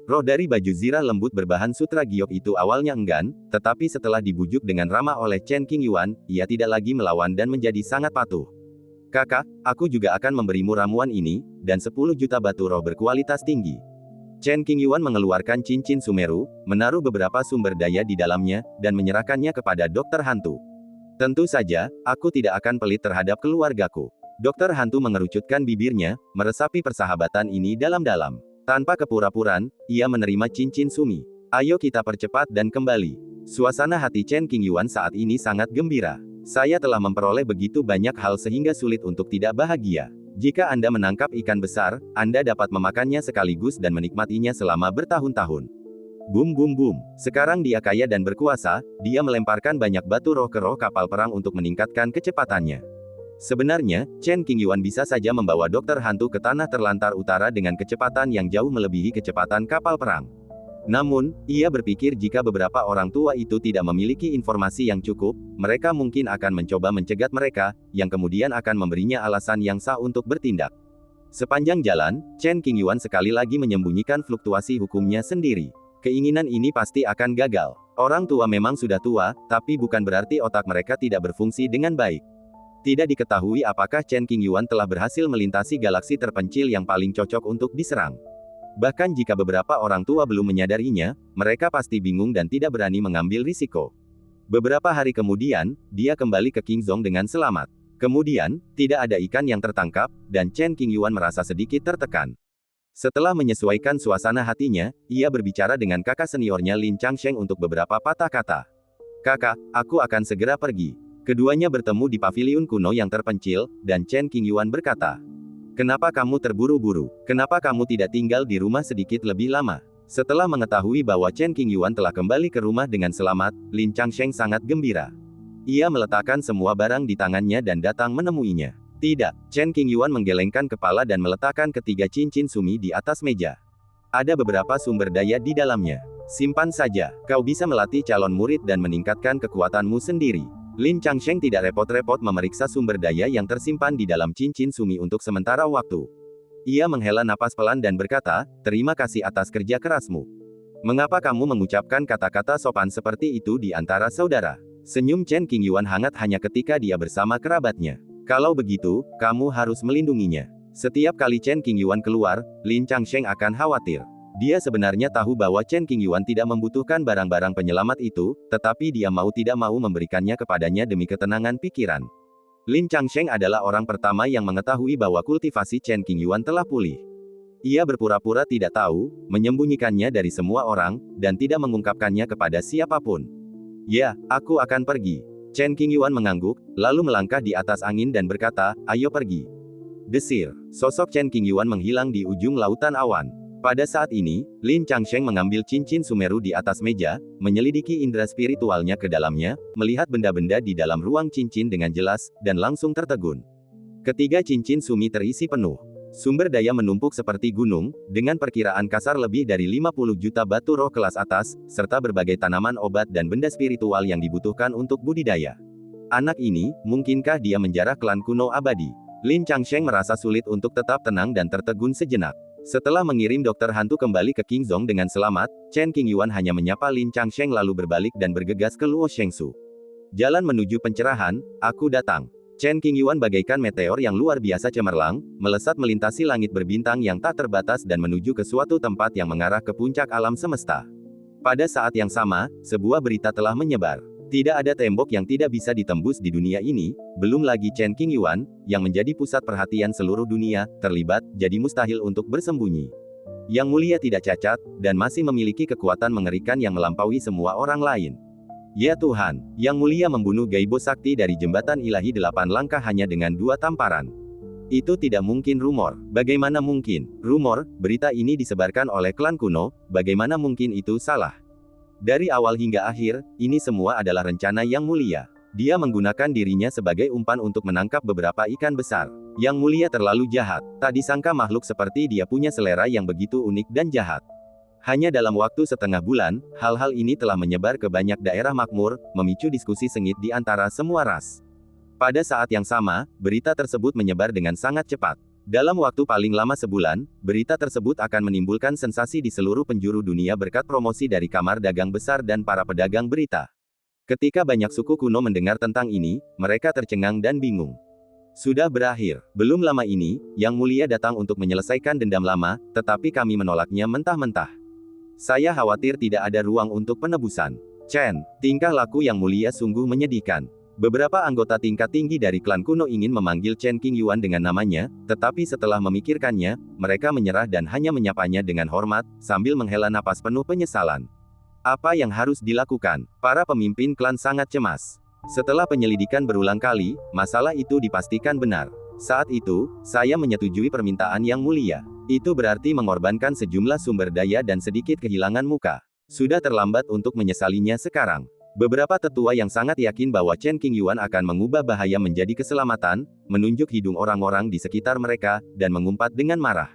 Roh dari baju zirah lembut berbahan sutra giok itu awalnya enggan, tetapi setelah dibujuk dengan ramah oleh Chen Qingyuan, ia tidak lagi melawan dan menjadi sangat patuh. Kakak, aku juga akan memberimu ramuan ini, dan 10 juta batu roh berkualitas tinggi. Chen Qingyuan mengeluarkan cincin Sumeru, menaruh beberapa sumber daya di dalamnya, dan menyerahkannya kepada dokter hantu. Tentu saja, aku tidak akan pelit terhadap keluargaku. Dokter hantu mengerucutkan bibirnya, meresapi persahabatan ini dalam-dalam. Tanpa kepura-puraan, ia menerima cincin Sumi. Ayo kita percepat dan kembali. Suasana hati Chen Qingyuan saat ini sangat gembira. Saya telah memperoleh begitu banyak hal sehingga sulit untuk tidak bahagia. Jika Anda menangkap ikan besar, Anda dapat memakannya sekaligus dan menikmatinya selama bertahun-tahun. Bum bum bum. Sekarang dia kaya dan berkuasa, dia melemparkan banyak batu roh ke roh kapal perang untuk meningkatkan kecepatannya. Sebenarnya, Chen Qingyuan bisa saja membawa dokter hantu ke tanah terlantar utara dengan kecepatan yang jauh melebihi kecepatan kapal perang. Namun, ia berpikir jika beberapa orang tua itu tidak memiliki informasi yang cukup, mereka mungkin akan mencoba mencegat mereka, yang kemudian akan memberinya alasan yang sah untuk bertindak. Sepanjang jalan, Chen Qingyuan sekali lagi menyembunyikan fluktuasi hukumnya sendiri. Keinginan ini pasti akan gagal. Orang tua memang sudah tua, tapi bukan berarti otak mereka tidak berfungsi dengan baik. Tidak diketahui apakah Chen Qingyuan telah berhasil melintasi galaksi terpencil yang paling cocok untuk diserang. Bahkan jika beberapa orang tua belum menyadarinya, mereka pasti bingung dan tidak berani mengambil risiko. Beberapa hari kemudian, dia kembali ke Qingzhong dengan selamat. Kemudian, tidak ada ikan yang tertangkap, dan Chen Qingyuan merasa sedikit tertekan. Setelah menyesuaikan suasana hatinya, ia berbicara dengan kakak seniornya Lin Changsheng untuk beberapa patah kata. Kakak, aku akan segera pergi. Keduanya bertemu di paviliun kuno yang terpencil, dan Chen Qingyuan berkata, kenapa kamu terburu-buru? Kenapa kamu tidak tinggal di rumah sedikit lebih lama? Setelah mengetahui bahwa Chen Qingyuan telah kembali ke rumah dengan selamat, Lin Changsheng sangat gembira. Ia meletakkan semua barang di tangannya dan datang menemuinya. Tidak, Chen Qingyuan menggelengkan kepala dan meletakkan ketiga cincin Sumi di atas meja. Ada beberapa sumber daya di dalamnya. Simpan saja, kau bisa melatih calon murid dan meningkatkan kekuatanmu sendiri. Lin Changsheng tidak repot-repot memeriksa sumber daya yang tersimpan di dalam cincin Sumi untuk sementara waktu. Ia menghela napas pelan dan berkata, terima kasih atas kerja kerasmu. Mengapa kamu mengucapkan kata-kata sopan seperti itu di antara saudara? Senyum Chen Qingyuan hangat hanya ketika dia bersama kerabatnya. Kalau begitu, kamu harus melindunginya. Setiap kali Chen Qingyuan keluar, Lin Changsheng akan khawatir. Dia sebenarnya tahu bahwa Chen Qingyuan tidak membutuhkan barang-barang penyelamat itu, tetapi dia mau tidak mau memberikannya kepadanya demi ketenangan pikiran. Lin Changsheng adalah orang pertama yang mengetahui bahwa kultivasi Chen Qingyuan telah pulih. Ia berpura-pura tidak tahu, menyembunyikannya dari semua orang, dan tidak mengungkapkannya kepada siapapun. Ya, aku akan pergi. Chen Qingyuan mengangguk, lalu melangkah di atas angin dan berkata, ayo pergi. Desir. Sosok Chen Qingyuan menghilang di ujung lautan awan. Pada saat ini, Lin Changsheng mengambil cincin Sumeru di atas meja, menyelidiki indera spiritualnya ke dalamnya, melihat benda-benda di dalam ruang cincin dengan jelas, dan langsung tertegun. Ketiga cincin Sumi terisi penuh. Sumber daya menumpuk seperti gunung, dengan perkiraan kasar lebih dari 50 juta batu roh kelas atas, serta berbagai tanaman obat dan benda spiritual yang dibutuhkan untuk budidaya. Anak ini, mungkinkah dia menjarah klan kuno abadi? Lin Changsheng merasa sulit untuk tetap tenang dan tertegun sejenak. Setelah mengirim dokter hantu kembali ke Qingzhong dengan selamat, Chen Qingyuan hanya menyapa Lin Changsheng lalu berbalik dan bergegas ke Luo Shengsu. Jalan menuju pencerahan, aku datang. Chen Qingyuan bagaikan meteor yang luar biasa cemerlang, melesat melintasi langit berbintang yang tak terbatas dan menuju ke suatu tempat yang mengarah ke puncak alam semesta. Pada saat yang sama, sebuah berita telah menyebar. Tidak ada tembok yang tidak bisa ditembus di dunia ini, belum lagi Chen Qingyuan, yang menjadi pusat perhatian seluruh dunia, terlibat, jadi mustahil untuk bersembunyi. Yang mulia tidak cacat, dan masih memiliki kekuatan mengerikan yang melampaui semua orang lain. Ya Tuhan, yang mulia membunuh Gaibo Sakti dari jembatan ilahi 8 langkah hanya dengan 2 tamparan. Itu tidak mungkin rumor. Bagaimana mungkin? Rumor, berita ini disebarkan oleh klan kuno, bagaimana mungkin itu salah? Dari awal hingga akhir, ini semua adalah rencana Yang Mulia. Dia menggunakan dirinya sebagai umpan untuk menangkap beberapa ikan besar. Yang Mulia terlalu jahat. Tak disangka makhluk seperti dia punya selera yang begitu unik dan jahat. Hanya dalam waktu setengah bulan, hal-hal ini telah menyebar ke banyak daerah makmur, memicu diskusi sengit di antara semua ras. Pada saat yang sama, berita tersebut menyebar dengan sangat cepat. Dalam waktu paling lama sebulan, berita tersebut akan menimbulkan sensasi di seluruh penjuru dunia berkat promosi dari kamar dagang besar dan para pedagang berita. Ketika banyak suku kuno mendengar tentang ini, mereka tercengang dan bingung. Sudah berakhir. Belum lama ini, Yang Mulia datang untuk menyelesaikan dendam lama, tetapi kami menolaknya mentah-mentah. Saya khawatir tidak ada ruang untuk penebusan. Chen, tingkah laku Yang Mulia sungguh menyedihkan. Beberapa anggota tingkat tinggi dari klan kuno ingin memanggil Chen Qingyuan dengan namanya, tetapi setelah memikirkannya, mereka menyerah dan hanya menyapanya dengan hormat, sambil menghela napas penuh penyesalan. Apa yang harus dilakukan? Para pemimpin klan sangat cemas. Setelah penyelidikan berulang kali, masalah itu dipastikan benar. Saat itu, saya menyetujui permintaan Yang Mulia. Itu berarti mengorbankan sejumlah sumber daya dan sedikit kehilangan muka. Sudah terlambat untuk menyesalinya sekarang. Beberapa tetua yang sangat yakin bahwa Chen Qingyuan akan mengubah bahaya menjadi keselamatan, menunjuk hidung orang-orang di sekitar mereka, dan mengumpat dengan marah.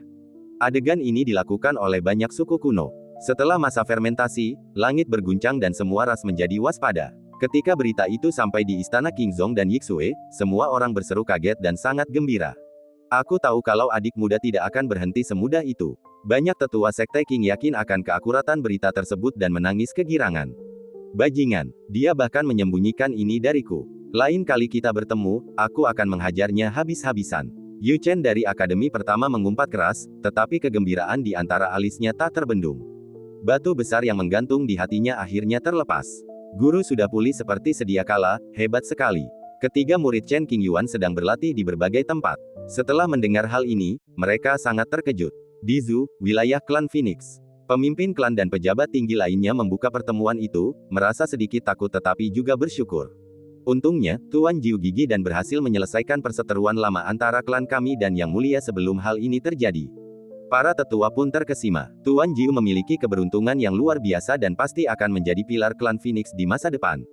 Adegan ini dilakukan oleh banyak suku kuno. Setelah masa fermentasi, langit berguncang dan semua ras menjadi waspada. Ketika berita itu sampai di istana Qingzong dan Yixue, semua orang berseru kaget dan sangat gembira. Aku tahu kalau adik muda tidak akan berhenti semudah itu. Banyak tetua sekte Qing yakin akan keakuratan berita tersebut dan menangis kegirangan. Bajingan, dia bahkan menyembunyikan ini dariku. Lain kali kita bertemu, aku akan menghajarnya habis-habisan. Yu Chen dari akademi pertama mengumpat keras, tetapi kegembiraan di antara alisnya tak terbendung. Batu besar yang menggantung di hatinya akhirnya terlepas. Guru sudah pulih seperti sedia kala, hebat sekali. Ketiga murid Chen Qingyuan sedang berlatih di berbagai tempat. Setelah mendengar hal ini, mereka sangat terkejut. Di Zhu, wilayah klan Phoenix. Pemimpin klan dan pejabat tinggi lainnya membuka pertemuan itu, merasa sedikit takut tetapi juga bersyukur. Untungnya, Tuan Jiu gigih dan berhasil menyelesaikan perseteruan lama antara klan kami dan Yang Mulia sebelum hal ini terjadi. Para tetua pun terkesima. Tuan Jiu memiliki keberuntungan yang luar biasa dan pasti akan menjadi pilar klan Phoenix di masa depan.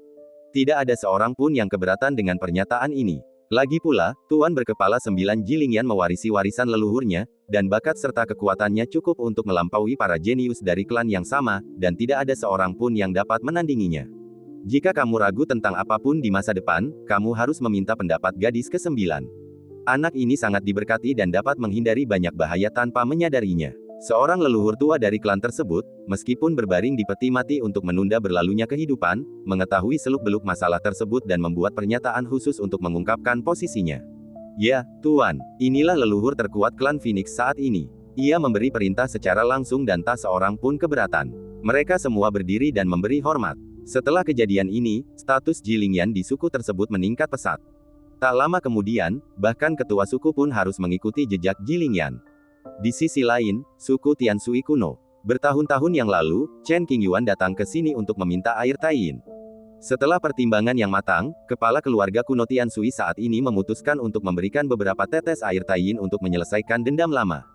Tidak ada seorang pun yang keberatan dengan pernyataan ini. Lagi pula, Tuan berkepala 9 Jilingyan mewarisi warisan leluhurnya, dan bakat serta kekuatannya cukup untuk melampaui para jenius dari klan yang sama, dan tidak ada seorang pun yang dapat menandinginya. Jika kamu ragu tentang apapun di masa depan, kamu harus meminta pendapat gadis ke-9. Anak ini sangat diberkati dan dapat menghindari banyak bahaya tanpa menyadarinya. Seorang leluhur tua dari klan tersebut, meskipun berbaring di peti mati untuk menunda berlalunya kehidupan, mengetahui seluk-beluk masalah tersebut dan membuat pernyataan khusus untuk mengungkapkan posisinya. Ya, Tuan, inilah leluhur terkuat klan Phoenix saat ini. Ia memberi perintah secara langsung dan tak seorang pun keberatan. Mereka semua berdiri dan memberi hormat. Setelah kejadian ini, status Jilingyan di suku tersebut meningkat pesat. Tak lama kemudian, bahkan ketua suku pun harus mengikuti jejak Jilingyan. Di sisi lain, suku Tianshui kuno. Bertahun-tahun yang lalu, Chen Qingyuan datang ke sini untuk meminta air Taiyin. Setelah pertimbangan yang matang, kepala keluarga kuno Tianshui saat ini memutuskan untuk memberikan beberapa tetes air Taiyin untuk menyelesaikan dendam lama.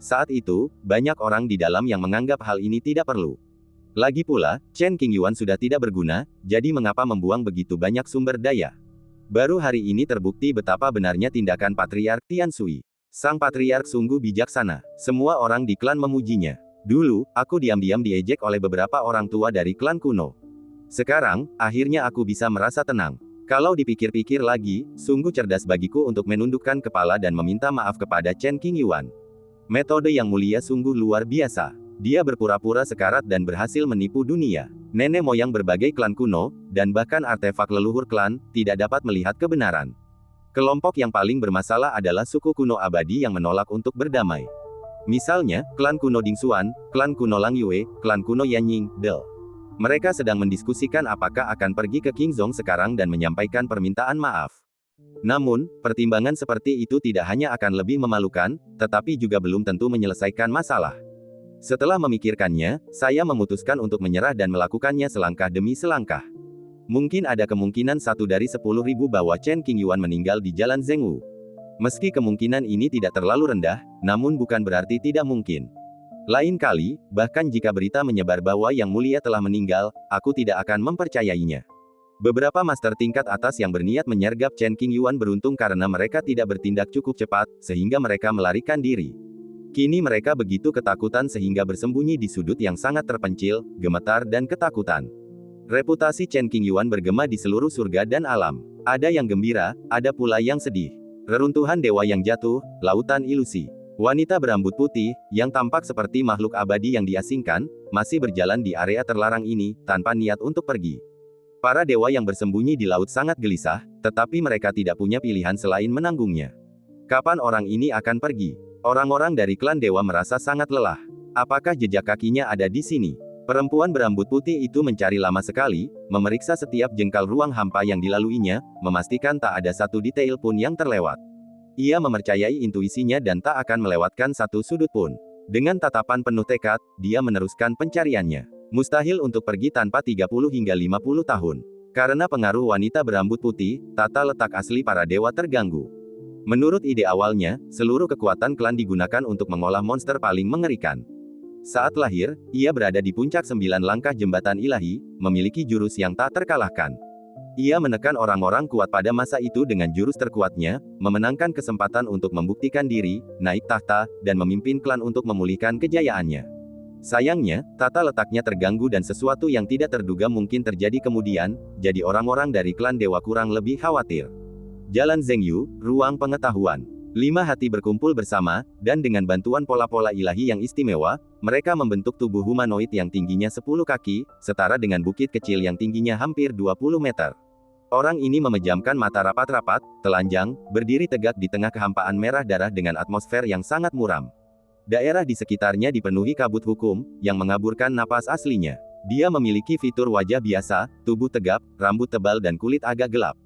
Saat itu, banyak orang di dalam yang menganggap hal ini tidak perlu. Lagi pula, Chen Qingyuan sudah tidak berguna, jadi mengapa membuang begitu banyak sumber daya? Baru hari ini terbukti betapa benarnya tindakan Patriark Tianshui. Sang Patriark sungguh bijaksana. Semua orang di klan memujinya. Dulu, aku diam-diam diejek oleh beberapa orang tua dari klan kuno. Sekarang, akhirnya aku bisa merasa tenang. Kalau dipikir-pikir lagi, sungguh cerdas bagiku untuk menundukkan kepala dan meminta maaf kepada Chen Qingyuan. Metode Yang Mulia sungguh luar biasa. Dia berpura-pura sekarat dan berhasil menipu dunia. Nenek moyang berbagai klan kuno, dan bahkan artefak leluhur klan, tidak dapat melihat kebenaran. Kelompok yang paling bermasalah adalah suku kuno abadi yang menolak untuk berdamai. Misalnya, klan kuno Dingxuan, klan kuno Lang Yue, klan kuno Yanying, Del. Mereka sedang mendiskusikan apakah akan pergi ke Qingzong sekarang dan menyampaikan permintaan maaf. Namun, pertimbangan seperti itu tidak hanya akan lebih memalukan, tetapi juga belum tentu menyelesaikan masalah. Setelah memikirkannya, saya memutuskan untuk menyerah dan melakukannya selangkah demi selangkah. Mungkin ada kemungkinan 1 dari 10.000 bahwa Chen Qingyuan meninggal di Jalan Zhengwu. Meski kemungkinan ini tidak terlalu rendah, namun bukan berarti tidak mungkin. Lain kali, bahkan jika berita menyebar bahwa Yang Mulia telah meninggal, aku tidak akan mempercayainya. Beberapa master tingkat atas yang berniat menyergap Chen Qingyuan beruntung karena mereka tidak bertindak cukup cepat, sehingga mereka melarikan diri. Kini mereka begitu ketakutan sehingga bersembunyi di sudut yang sangat terpencil, gemetar dan ketakutan. Reputasi Chen Qingyuan bergema di seluruh surga dan alam. Ada yang gembira, ada pula yang sedih. Reruntuhan dewa yang jatuh, lautan ilusi. Wanita berambut putih, yang tampak seperti makhluk abadi yang diasingkan, masih berjalan di area terlarang ini, tanpa niat untuk pergi. Para dewa yang bersembunyi di laut sangat gelisah, tetapi mereka tidak punya pilihan selain menanggungnya. Kapan orang ini akan pergi? Orang-orang dari klan dewa merasa sangat lelah. Apakah jejak kakinya ada di sini? Perempuan berambut putih itu mencari lama sekali, memeriksa setiap jengkal ruang hampa yang dilaluinya, memastikan tak ada satu detail pun yang terlewat. Ia mempercayai intuisinya dan tak akan melewatkan satu sudut pun. Dengan tatapan penuh tekad, dia meneruskan pencariannya. Mustahil untuk pergi tanpa 30 hingga 50 tahun. Karena pengaruh wanita berambut putih, tata letak asli para dewa terganggu. Menurut ide awalnya, seluruh kekuatan klan digunakan untuk mengolah monster paling mengerikan. Saat lahir, ia berada di puncak 9 langkah jembatan ilahi, memiliki jurus yang tak terkalahkan. Ia menekan orang-orang kuat pada masa itu dengan jurus terkuatnya, memenangkan kesempatan untuk membuktikan diri, naik tahta, dan memimpin klan untuk memulihkan kejayaannya. Sayangnya, tata letaknya terganggu dan sesuatu yang tidak terduga mungkin terjadi kemudian, jadi orang-orang dari klan dewa kurang lebih khawatir. Jalan Zhengyu, ruang pengetahuan. 5 hati berkumpul bersama, dan dengan bantuan pola-pola ilahi yang istimewa, mereka membentuk tubuh humanoid yang tingginya 10 kaki, setara dengan bukit kecil yang tingginya hampir 20 meter. Orang ini memejamkan mata rapat-rapat, telanjang, berdiri tegak di tengah kehampaan merah darah dengan atmosfer yang sangat muram. Daerah di sekitarnya dipenuhi kabut hukum, yang mengaburkan napas aslinya. Dia memiliki fitur wajah biasa, tubuh tegap, rambut tebal dan kulit agak gelap.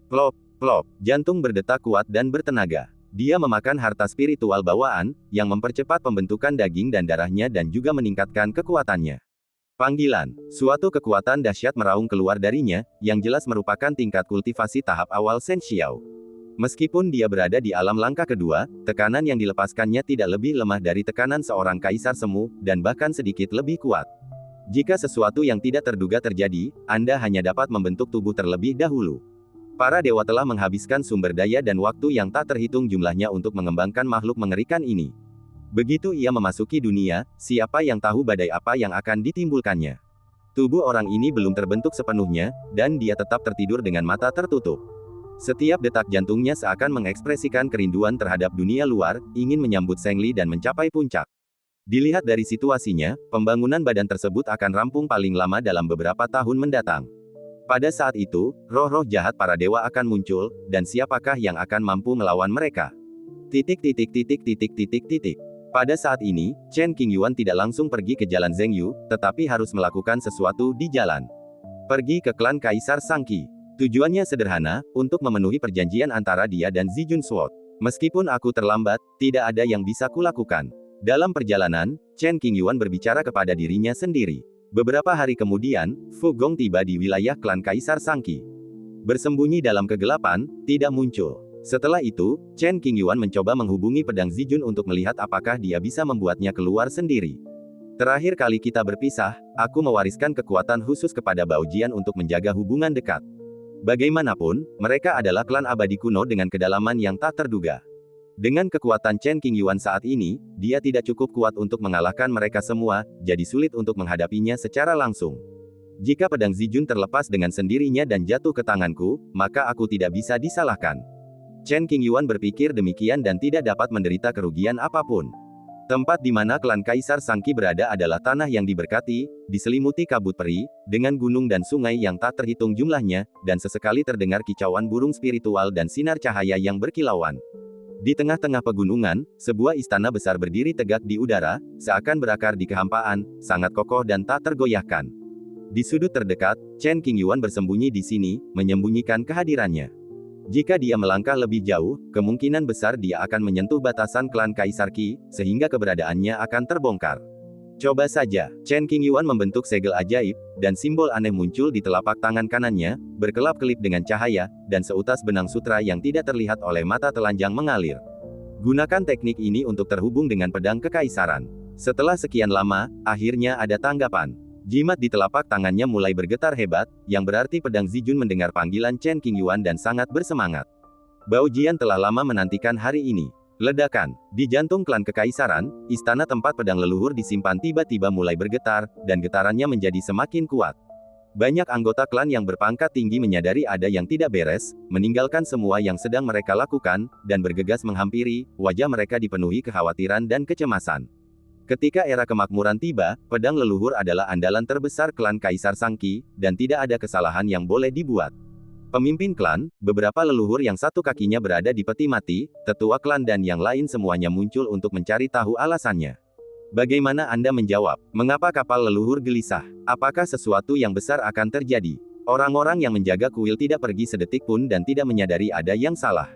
Plop, plop, jantung berdetak kuat dan bertenaga. Dia memakan harta spiritual bawaan, yang mempercepat pembentukan daging dan darahnya dan juga meningkatkan kekuatannya. Panggilan. Suatu kekuatan dahsyat meraung keluar darinya, yang jelas merupakan tingkat kultivasi tahap awal Shen Xiao. Meskipun dia berada di alam langkah kedua, tekanan yang dilepaskannya tidak lebih lemah dari tekanan seorang kaisar semu, dan bahkan sedikit lebih kuat. Jika sesuatu yang tidak terduga terjadi, Anda hanya dapat membentuk tubuh terlebih dahulu. Para dewa telah menghabiskan sumber daya dan waktu yang tak terhitung jumlahnya untuk mengembangkan makhluk mengerikan ini. Begitu ia memasuki dunia, siapa yang tahu badai apa yang akan ditimbulkannya. Tubuh orang ini belum terbentuk sepenuhnya, dan dia tetap tertidur dengan mata tertutup. Setiap detak jantungnya seakan mengekspresikan kerinduan terhadap dunia luar, ingin menyambut Zhengli dan mencapai puncak. Dilihat dari situasinya, pembangunan badan tersebut akan rampung paling lama dalam beberapa tahun mendatang. Pada saat itu, roh-roh jahat para dewa akan muncul, dan siapakah yang akan mampu melawan mereka? Pada saat ini, Chen Qingyuan tidak langsung pergi ke jalan Zhengyu, tetapi harus melakukan sesuatu di jalan. Pergi ke klan Kaisar Sangqi. Tujuannya sederhana, untuk memenuhi perjanjian antara dia dan Zijun Sword. Meskipun aku terlambat, tidak ada yang bisa kulakukan. Dalam perjalanan, Chen Qingyuan berbicara kepada dirinya sendiri. Beberapa hari kemudian, Fu Gong tiba di wilayah klan Kaisar Sangqi. Bersembunyi dalam kegelapan, tidak muncul. Setelah itu, Chen Qingyuan mencoba menghubungi pedang Zijun untuk melihat apakah dia bisa membuatnya keluar sendiri. Terakhir kali kita berpisah, aku mewariskan kekuatan khusus kepada Bao Jian untuk menjaga hubungan dekat. Bagaimanapun, mereka adalah klan abadi kuno dengan kedalaman yang tak terduga. Dengan kekuatan Chen Qingyuan saat ini, dia tidak cukup kuat untuk mengalahkan mereka semua, jadi sulit untuk menghadapinya secara langsung. Jika pedang Zijun terlepas dengan sendirinya dan jatuh ke tanganku, maka aku tidak bisa disalahkan. Chen Qingyuan berpikir demikian dan tidak dapat menderita kerugian apapun. Tempat di mana klan Kaisar Sangqi berada adalah tanah yang diberkati, diselimuti kabut peri, dengan gunung dan sungai yang tak terhitung jumlahnya, dan sesekali terdengar kicauan burung spiritual dan sinar cahaya yang berkilauan. Di tengah-tengah pegunungan, sebuah istana besar berdiri tegak di udara, seakan berakar di kehampaan, sangat kokoh dan tak tergoyahkan. Di sudut terdekat, Chen Qingyuan bersembunyi di sini, menyembunyikan kehadirannya. Jika dia melangkah lebih jauh, kemungkinan besar dia akan menyentuh batasan klan Kaisar Qi, sehingga keberadaannya akan terbongkar. Coba saja, Chen Qingyuan membentuk segel ajaib, dan simbol aneh muncul di telapak tangan kanannya, berkelap-kelip dengan cahaya, dan seutas benang sutra yang tidak terlihat oleh mata telanjang mengalir. Gunakan teknik ini untuk terhubung dengan pedang kekaisaran. Setelah sekian lama, akhirnya ada tanggapan. Jimat di telapak tangannya mulai bergetar hebat, yang berarti pedang Zijun mendengar panggilan Chen Qingyuan dan sangat bersemangat. Bao Jian telah lama menantikan hari ini. Ledakan. Di jantung klan kekaisaran, istana tempat pedang leluhur disimpan tiba-tiba mulai bergetar, dan getarannya menjadi semakin kuat. Banyak anggota klan yang berpangkat tinggi menyadari ada yang tidak beres, meninggalkan semua yang sedang mereka lakukan, dan bergegas menghampiri. Wajah mereka dipenuhi kekhawatiran dan kecemasan. Ketika era kemakmuran tiba, pedang leluhur adalah andalan terbesar klan Kaisar Sangki, dan tidak ada kesalahan yang boleh dibuat. Pemimpin klan, beberapa leluhur yang satu kakinya berada di peti mati, tetua klan dan yang lain semuanya muncul untuk mencari tahu alasannya. Bagaimana Anda menjawab? Mengapa kapal leluhur gelisah? Apakah sesuatu yang besar akan terjadi? Orang-orang yang menjaga kuil tidak pergi sedetik pun dan tidak menyadari ada yang salah.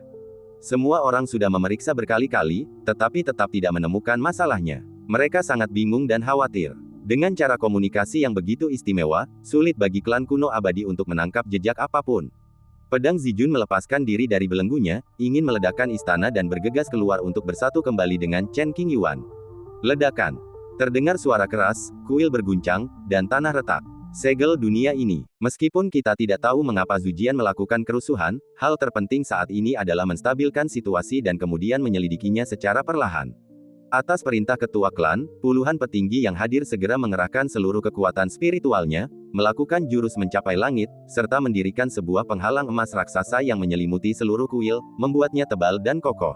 Semua orang sudah memeriksa berkali-kali, tetapi tetap tidak menemukan masalahnya. Mereka sangat bingung dan khawatir. Dengan cara komunikasi yang begitu istimewa, sulit bagi klan kuno abadi untuk menangkap jejak apapun. Pedang Zijun melepaskan diri dari belenggunya, ingin meledakkan istana dan bergegas keluar untuk bersatu kembali dengan Chen Qingyuan. Ledakan. Terdengar suara keras, kuil berguncang, dan tanah retak. Segel dunia ini. Meskipun kita tidak tahu mengapa Zujian melakukan kerusuhan, hal terpenting saat ini adalah menstabilkan situasi dan kemudian menyelidikinya secara perlahan. Atas perintah ketua klan, puluhan petinggi yang hadir segera mengerahkan seluruh kekuatan spiritualnya, melakukan jurus mencapai langit, serta mendirikan sebuah penghalang emas raksasa yang menyelimuti seluruh kuil, membuatnya tebal dan kokoh.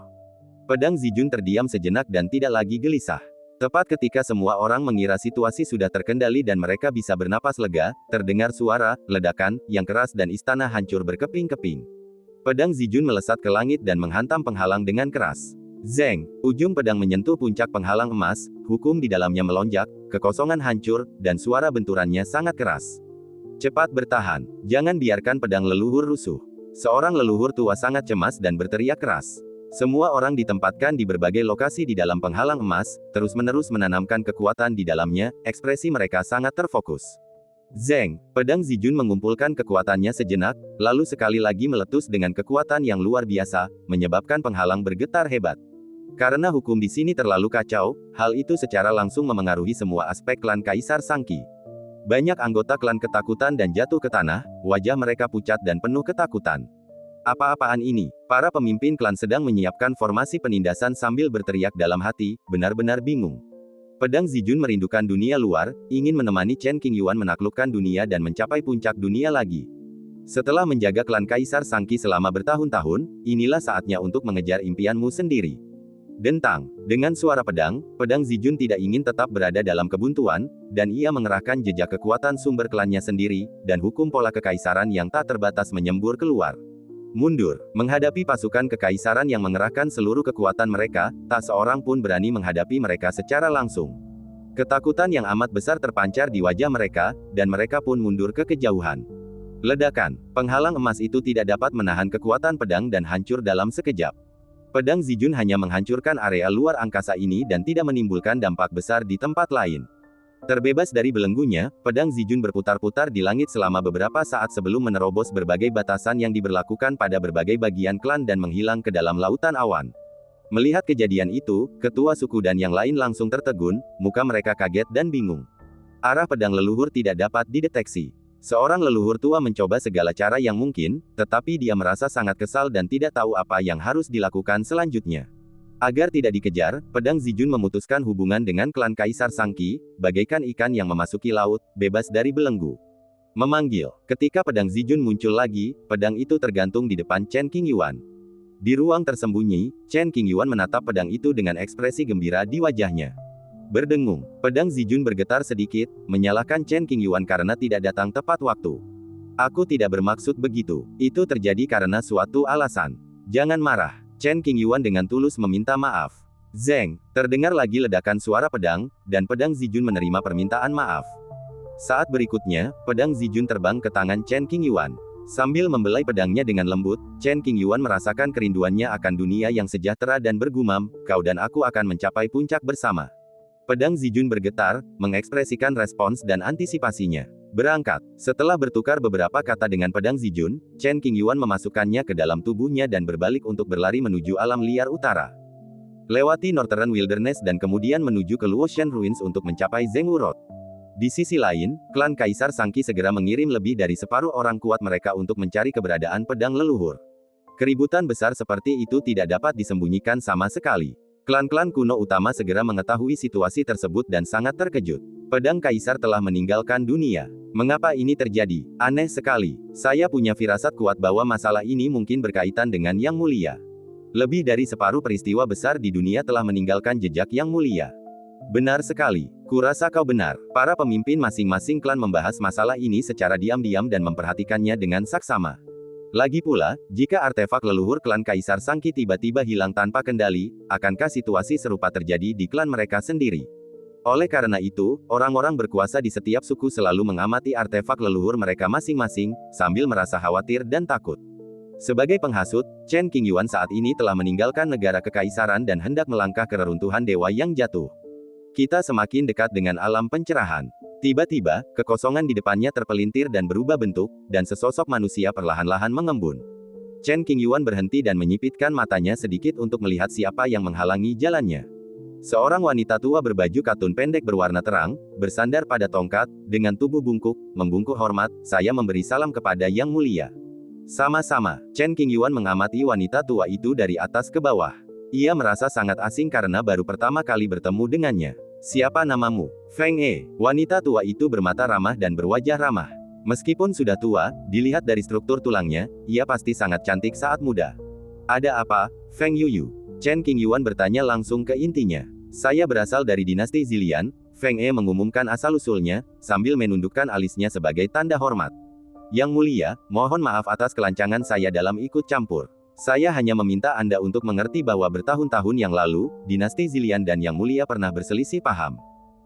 Pedang Zijun terdiam sejenak dan tidak lagi gelisah. Tepat ketika semua orang mengira situasi sudah terkendali dan mereka bisa bernapas lega, terdengar suara ledakan yang keras dan istana hancur berkeping-keping. Pedang Zijun melesat ke langit dan menghantam penghalang dengan keras. Zeng, ujung pedang menyentuh puncak penghalang emas, hukum di dalamnya melonjak, kekosongan hancur, dan suara benturannya sangat keras. Cepat bertahan, jangan biarkan pedang leluhur rusuh. Seorang leluhur tua sangat cemas dan berteriak keras. Semua orang ditempatkan di berbagai lokasi di dalam penghalang emas, terus-menerus menanamkan kekuatan di dalamnya, ekspresi mereka sangat terfokus. Zeng, pedang Zijun mengumpulkan kekuatannya sejenak, lalu sekali lagi meletus dengan kekuatan yang luar biasa, menyebabkan penghalang bergetar hebat. Karena hukum di sini terlalu kacau, hal itu secara langsung memengaruhi semua aspek klan Kaisar Sangki. Banyak anggota klan ketakutan dan jatuh ke tanah, wajah mereka pucat dan penuh ketakutan. Apa-apaan ini? Para pemimpin klan sedang menyiapkan formasi penindasan sambil berteriak dalam hati, benar-benar bingung. Pedang Zijun merindukan dunia luar, ingin menemani Chen Qingyuan menaklukkan dunia dan mencapai puncak dunia lagi. Setelah menjaga klan Kaisar Sangki selama bertahun-tahun, inilah saatnya untuk mengejar impianmu sendiri. Dentang, dengan suara pedang, pedang Zijun tidak ingin tetap berada dalam kebuntuan, dan ia mengerahkan jejak kekuatan sumber klannya sendiri, dan hukum pola kekaisaran yang tak terbatas menyembur keluar. Mundur, menghadapi pasukan kekaisaran yang mengerahkan seluruh kekuatan mereka, tak seorang pun berani menghadapi mereka secara langsung. Ketakutan yang amat besar terpancar di wajah mereka, dan mereka pun mundur ke kejauhan. Ledakan, penghalang emas itu tidak dapat menahan kekuatan pedang dan hancur dalam sekejap. Pedang Zijun hanya menghancurkan area luar angkasa ini dan tidak menimbulkan dampak besar di tempat lain. Terbebas dari belenggunya, pedang Zijun berputar-putar di langit selama beberapa saat sebelum menerobos berbagai batasan yang diberlakukan pada berbagai bagian klan dan menghilang ke dalam lautan awan. Melihat kejadian itu, ketua suku dan yang lain langsung tertegun, muka mereka kaget dan bingung. Arah pedang leluhur tidak dapat dideteksi. Seorang leluhur tua mencoba segala cara yang mungkin, tetapi dia merasa sangat kesal dan tidak tahu apa yang harus dilakukan selanjutnya. Agar tidak dikejar, pedang Zijun memutuskan hubungan dengan klan Kaisar Sangki, bagaikan ikan yang memasuki laut, bebas dari belenggu. Memanggil. Ketika pedang Zijun muncul lagi, pedang itu tergantung di depan Chen Qingyuan. Di ruang tersembunyi, Chen Qingyuan menatap pedang itu dengan ekspresi gembira di wajahnya. Berdengung, pedang Zijun bergetar sedikit, menyalahkan Chen Qingyuan karena tidak datang tepat waktu. Aku tidak bermaksud begitu. Itu terjadi karena suatu alasan. Jangan marah. Chen Qingyuan dengan tulus meminta maaf. Zeng, terdengar lagi ledakan suara pedang, dan pedang Zijun menerima permintaan maaf. Saat berikutnya, pedang Zijun terbang ke tangan Chen Qingyuan. Sambil membelai pedangnya dengan lembut, Chen Qingyuan merasakan kerinduannya akan dunia yang sejahtera dan bergumam, kau dan aku akan mencapai puncak bersama. Pedang Zijun bergetar, mengekspresikan respons dan antisipasinya. Berangkat. Setelah bertukar beberapa kata dengan pedang Zijun, Chen Qingyuan memasukkannya ke dalam tubuhnya dan berbalik untuk berlari menuju alam liar utara. Lewati Northern Wilderness dan kemudian menuju ke Luotian Ruins untuk mencapai Zengwu Road. Di sisi lain, klan Kaisar Sangki segera mengirim lebih dari separuh orang kuat mereka untuk mencari keberadaan pedang leluhur. Keributan besar seperti itu tidak dapat disembunyikan sama sekali. Klan-klan kuno utama segera mengetahui situasi tersebut dan sangat terkejut. Pedang Kaisar telah meninggalkan dunia. Mengapa ini terjadi? Aneh sekali. Saya punya firasat kuat bahwa masalah ini mungkin berkaitan dengan Yang Mulia. Lebih dari separuh peristiwa besar di dunia telah meninggalkan jejak Yang Mulia. Benar sekali. Kurasa kau benar. Para pemimpin masing-masing klan membahas masalah ini secara diam-diam dan memperhatikannya dengan saksama. Lagi pula, jika artefak leluhur klan Kaisar Sangki tiba-tiba hilang tanpa kendali, akankah situasi serupa terjadi di klan mereka sendiri? Oleh karena itu, orang-orang berkuasa di setiap suku selalu mengamati artefak leluhur mereka masing-masing, sambil merasa khawatir dan takut. Sebagai penghasut, Chen Qingyuan saat ini telah meninggalkan negara kekaisaran dan hendak melangkah ke reruntuhan dewa yang jatuh. Kita semakin dekat dengan alam pencerahan. Tiba-tiba, kekosongan di depannya terpelintir dan berubah bentuk, dan sesosok manusia perlahan-lahan mengembun. Chen Qingyuan berhenti dan menyipitkan matanya sedikit untuk melihat siapa yang menghalangi jalannya. Seorang wanita tua berbaju katun pendek berwarna terang, bersandar pada tongkat, dengan tubuh bungkuk, membungkuk hormat, saya memberi salam kepada Yang Mulia. Sama-sama, Chen Qingyuan mengamati wanita tua itu dari atas ke bawah. Ia merasa sangat asing karena baru pertama kali bertemu dengannya. Siapa namamu? Feng E. Wanita tua itu bermata ramah dan berwajah ramah. Meskipun sudah tua, dilihat dari struktur tulangnya, ia pasti sangat cantik saat muda. Ada apa, Feng Yuyu? Chen Qingyuan bertanya langsung ke intinya. Saya berasal dari dinasti Zilian, Feng E mengumumkan asal-usulnya, sambil menundukkan alisnya sebagai tanda hormat. Yang Mulia, mohon maaf atas kelancangan saya dalam ikut campur. Saya hanya meminta Anda untuk mengerti bahwa bertahun-tahun yang lalu, dinasti Zilian dan Yang Mulia pernah berselisih paham.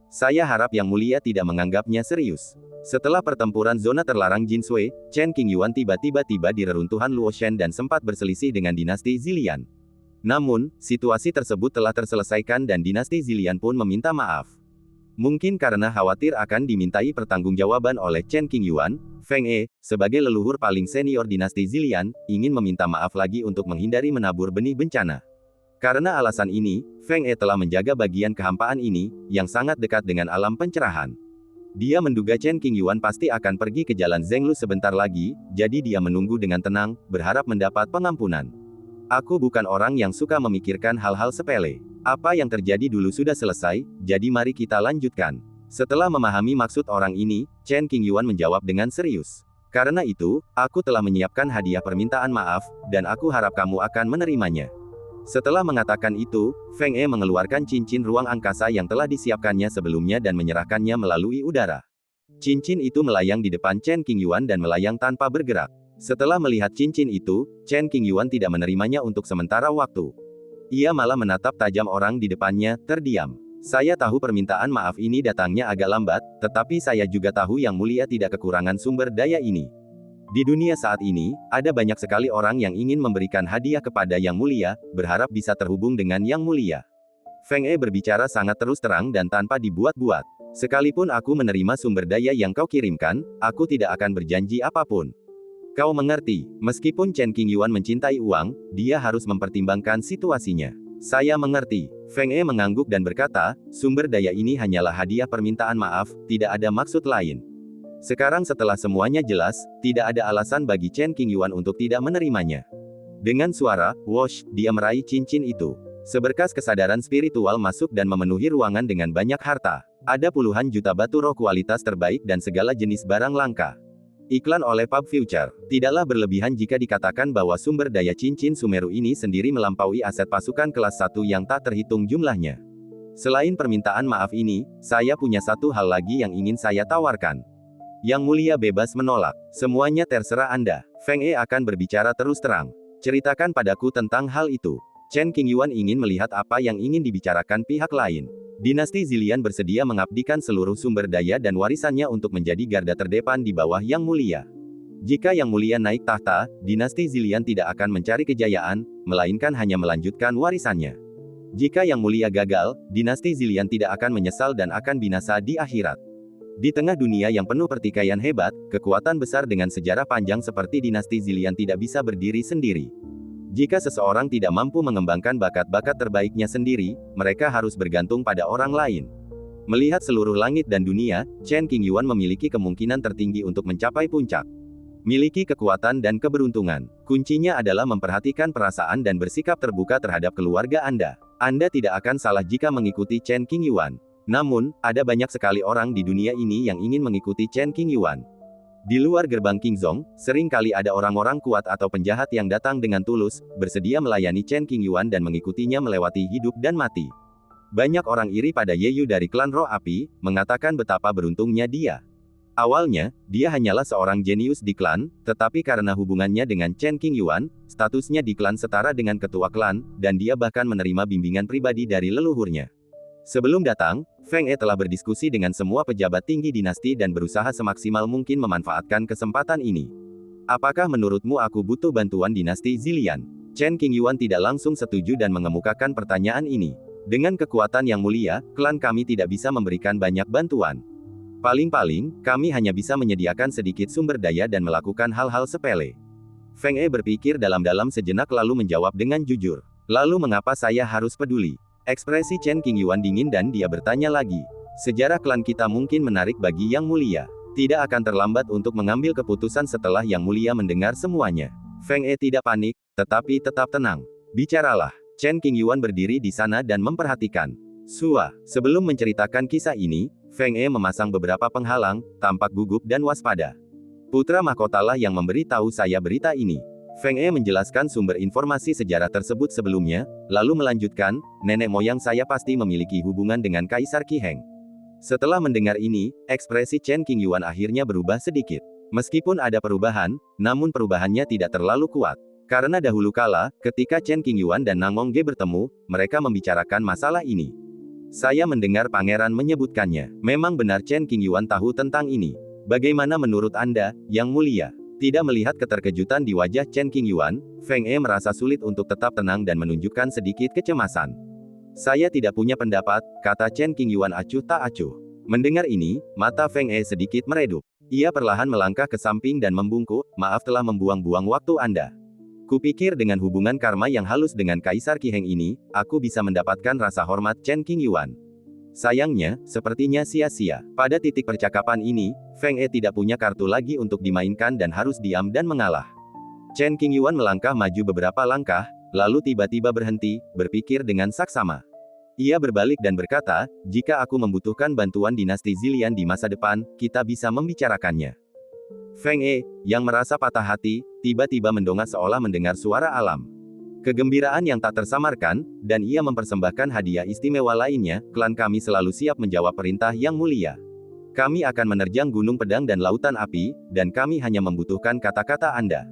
Saya harap Yang Mulia tidak menganggapnya serius. Setelah pertempuran zona terlarang Jinsui, Chen Qingyuan tiba-tiba tiba di reruntuhan Luoshen dan sempat berselisih dengan dinasti Zilian. Namun, situasi tersebut telah terselesaikan dan dinasti Zilian pun meminta maaf. Mungkin karena khawatir akan dimintai pertanggungjawaban oleh Chen Qingyuan, Feng E, sebagai leluhur paling senior dinasti Zilian, ingin meminta maaf lagi untuk menghindari menabur benih bencana. Karena alasan ini, Feng E telah menjaga bagian kehampaan ini, yang sangat dekat dengan alam pencerahan. Dia menduga Chen Qingyuan pasti akan pergi ke jalan Zhenglu sebentar lagi, jadi dia menunggu dengan tenang, berharap mendapat pengampunan. Aku bukan orang yang suka memikirkan hal-hal sepele. Apa yang terjadi dulu sudah selesai, jadi mari kita lanjutkan. Setelah memahami maksud orang ini, Chen Qingyuan menjawab dengan serius. Karena itu, aku telah menyiapkan hadiah permintaan maaf, dan aku harap kamu akan menerimanya. Setelah mengatakan itu, Feng E mengeluarkan cincin ruang angkasa yang telah disiapkannya sebelumnya dan menyerahkannya melalui udara. Cincin itu melayang di depan Chen Qingyuan dan melayang tanpa bergerak. Setelah melihat cincin itu, Chen Qingyuan tidak menerimanya untuk sementara waktu. Ia malah menatap tajam orang di depannya, terdiam. Saya tahu permintaan maaf ini datangnya agak lambat, tetapi saya juga tahu Yang Mulia tidak kekurangan sumber daya ini. Di dunia saat ini, ada banyak sekali orang yang ingin memberikan hadiah kepada Yang Mulia, berharap bisa terhubung dengan Yang Mulia. Feng E berbicara sangat terus terang dan tanpa dibuat-buat. Sekalipun aku menerima sumber daya yang kau kirimkan, aku tidak akan berjanji apapun. Kau mengerti, meskipun Chen Qingyuan mencintai uang, dia harus mempertimbangkan situasinya. Saya mengerti. Feng E mengangguk dan berkata, sumber daya ini hanyalah hadiah permintaan maaf, tidak ada maksud lain. Sekarang setelah semuanya jelas, tidak ada alasan bagi Chen Qingyuan untuk tidak menerimanya. Dengan suara, "Wosh," dia meraih cincin itu. Seberkas kesadaran spiritual masuk dan memenuhi ruangan dengan banyak harta. Ada puluhan juta batu roh kualitas terbaik dan segala jenis barang langka. Iklan oleh Pub Future. Tidaklah berlebihan jika dikatakan bahwa sumber daya cincin Sumeru ini sendiri melampaui aset pasukan kelas 1 yang tak terhitung jumlahnya. Selain permintaan maaf ini, saya punya satu hal lagi yang ingin saya tawarkan. Yang Mulia bebas menolak. Semuanya terserah Anda. Feng E akan berbicara terus terang. Ceritakan padaku tentang hal itu. Chen Qingyuan ingin melihat apa yang ingin dibicarakan pihak lain. Dinasti Zilian bersedia mengabdikan seluruh sumber daya dan warisannya untuk menjadi garda terdepan di bawah Yang Mulia. Jika Yang Mulia naik tahta, dinasti Zilian tidak akan mencari kejayaan, melainkan hanya melanjutkan warisannya. Jika Yang Mulia gagal, dinasti Zilian tidak akan menyesal dan akan binasa di akhirat. Di tengah dunia yang penuh pertikaian hebat, kekuatan besar dengan sejarah panjang seperti dinasti Zilian tidak bisa berdiri sendiri. Jika seseorang tidak mampu mengembangkan bakat-bakat terbaiknya sendiri, mereka harus bergantung pada orang lain. Melihat seluruh langit dan dunia, Chen Qingyuan memiliki kemungkinan tertinggi untuk mencapai puncak. Miliki kekuatan dan keberuntungan. Kuncinya adalah memperhatikan perasaan dan bersikap terbuka terhadap keluarga Anda. Anda tidak akan salah jika mengikuti Chen Qingyuan. Namun, ada banyak sekali orang di dunia ini yang ingin mengikuti Chen Qingyuan. Di luar gerbang Qingzhong, sering kali ada orang-orang kuat atau penjahat yang datang dengan tulus, bersedia melayani Chen Qingyuan dan mengikutinya melewati hidup dan mati. Banyak orang iri pada Ye Yu dari klan Roh Api, mengatakan betapa beruntungnya dia. Awalnya, dia hanyalah seorang jenius di klan, tetapi karena hubungannya dengan Chen Qingyuan, statusnya di klan setara dengan ketua klan, dan dia bahkan menerima bimbingan pribadi dari leluhurnya. Sebelum datang, Feng E telah berdiskusi dengan semua pejabat tinggi dinasti dan berusaha semaksimal mungkin memanfaatkan kesempatan ini. Apakah menurutmu aku butuh bantuan dinasti Zilian? Chen Qingyuan tidak langsung setuju dan mengemukakan pertanyaan ini. Dengan kekuatan yang mulia, klan kami tidak bisa memberikan banyak bantuan. Paling-paling, kami hanya bisa menyediakan sedikit sumber daya dan melakukan hal-hal sepele. Feng E berpikir dalam-dalam sejenak lalu menjawab dengan jujur. Lalu mengapa saya harus peduli? Ekspresi Chen Qingyuan dingin dan dia bertanya lagi. Sejarah klan kita mungkin menarik bagi Yang Mulia. Tidak akan terlambat untuk mengambil keputusan setelah Yang Mulia mendengar semuanya. Feng E tidak panik, tetapi tetap tenang. Bicaralah. Chen Qingyuan berdiri di sana dan memperhatikan. Sebelum menceritakan kisah ini, Feng E memasang beberapa penghalang, tampak gugup dan waspada. Putra mahkotalah yang memberi tahu saya berita ini. Feng E menjelaskan sumber informasi sejarah tersebut sebelumnya, lalu melanjutkan, nenek moyang saya pasti memiliki hubungan dengan Kaisar Qi Heng. Setelah mendengar ini, ekspresi Chen Qingyuan akhirnya berubah sedikit. Meskipun ada perubahan, namun perubahannya tidak terlalu kuat. Karena dahulu kala, ketika Chen Qingyuan dan Nangong Ge bertemu, mereka membicarakan masalah ini. Saya mendengar pangeran menyebutkannya. Memang benar Chen Qingyuan tahu tentang ini. Bagaimana menurut Anda, Yang Mulia? Tidak melihat keterkejutan di wajah Chen Qingyuan, Feng E merasa sulit untuk tetap tenang dan menunjukkan sedikit kecemasan. Saya tidak punya pendapat, kata Chen Qingyuan acuh tak acuh. Mendengar ini, mata Feng E sedikit meredup. Ia perlahan melangkah ke samping dan membungkuk, maaf telah membuang-buang waktu Anda. Kupikir dengan hubungan karma yang halus dengan Kaisar Qi Heng ini, aku bisa mendapatkan rasa hormat Chen Qingyuan. Sayangnya, sepertinya sia-sia. Pada titik percakapan ini, Feng E tidak punya kartu lagi untuk dimainkan dan harus diam dan mengalah. Chen Qingyuan melangkah maju beberapa langkah, lalu tiba-tiba berhenti, berpikir dengan saksama. Ia berbalik dan berkata, jika aku membutuhkan bantuan dinasti Zilian di masa depan, kita bisa membicarakannya. Feng E, yang merasa patah hati, tiba-tiba mendongak seolah mendengar suara alam. Kegembiraan yang tak tersamarkan, dan ia mempersembahkan hadiah istimewa lainnya, klan kami selalu siap menjawab perintah Yang Mulia. Kami akan menerjang gunung pedang dan lautan api, dan kami hanya membutuhkan kata-kata Anda.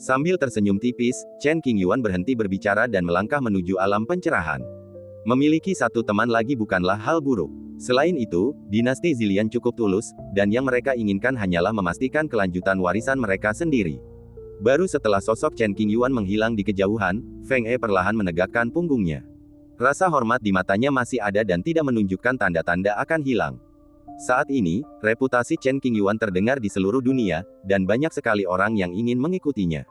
Sambil tersenyum tipis, Chen Qingyuan berhenti berbicara dan melangkah menuju alam pencerahan. Memiliki satu teman lagi bukanlah hal buruk. Selain itu, dinasti Zilian cukup tulus, dan yang mereka inginkan hanyalah memastikan kelanjutan warisan mereka sendiri. Baru setelah sosok Chen Qingyuan menghilang di kejauhan, Feng E perlahan menegakkan punggungnya. Rasa hormat di matanya masih ada dan tidak menunjukkan tanda-tanda akan hilang. Saat ini, reputasi Chen Qingyuan terdengar di seluruh dunia, dan banyak sekali orang yang ingin mengikutinya.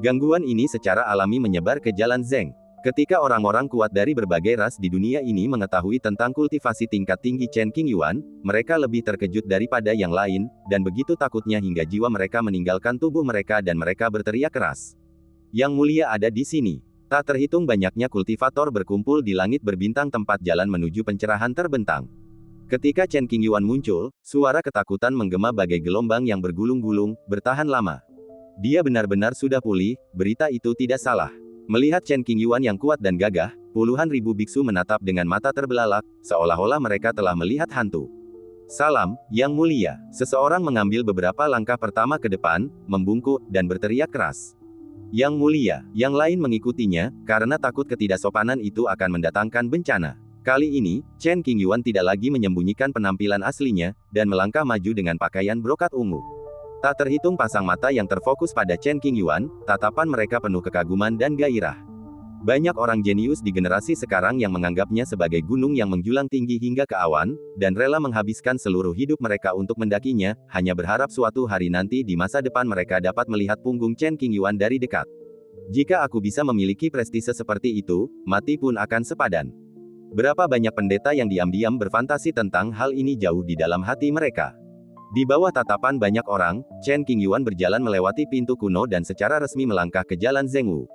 Gangguan ini secara alami menyebar ke Jalan Zeng. Ketika orang-orang kuat dari berbagai ras di dunia ini mengetahui tentang kultivasi tingkat tinggi Chen Qingyuan, mereka lebih terkejut daripada yang lain, dan begitu takutnya hingga jiwa mereka meninggalkan tubuh mereka dan mereka berteriak keras. Yang Mulia ada di sini. Tak terhitung banyaknya kultivator berkumpul di langit berbintang tempat jalan menuju pencerahan terbentang. Ketika Chen Qingyuan muncul, suara ketakutan menggema bagai gelombang yang bergulung-gulung, bertahan lama. Dia benar-benar sudah pulih, berita itu tidak salah. Melihat Chen Qingyuan yang kuat dan gagah, puluhan ribu biksu menatap dengan mata terbelalak, seolah-olah mereka telah melihat hantu. Salam, Yang Mulia. Seseorang mengambil beberapa langkah pertama ke depan, membungkuk, dan berteriak keras. Yang Mulia, yang lain mengikutinya, karena takut ketidaksopanan itu akan mendatangkan bencana. Kali ini, Chen Qingyuan tidak lagi menyembunyikan penampilan aslinya, dan melangkah maju dengan pakaian brokat ungu. Tak terhitung pasang mata yang terfokus pada Chen Qingyuan, tatapan mereka penuh kekaguman dan gairah. Banyak orang jenius di generasi sekarang yang menganggapnya sebagai gunung yang menjulang tinggi hingga ke awan, dan rela menghabiskan seluruh hidup mereka untuk mendakinya, hanya berharap suatu hari nanti di masa depan mereka dapat melihat punggung Chen Qingyuan dari dekat. Jika aku bisa memiliki prestise seperti itu, mati pun akan sepadan. Berapa banyak pendeta yang diam-diam berfantasi tentang hal ini jauh di dalam hati mereka. Di bawah tatapan banyak orang, Chen Qingyuan berjalan melewati pintu kuno dan secara resmi melangkah ke Jalan Zengwu.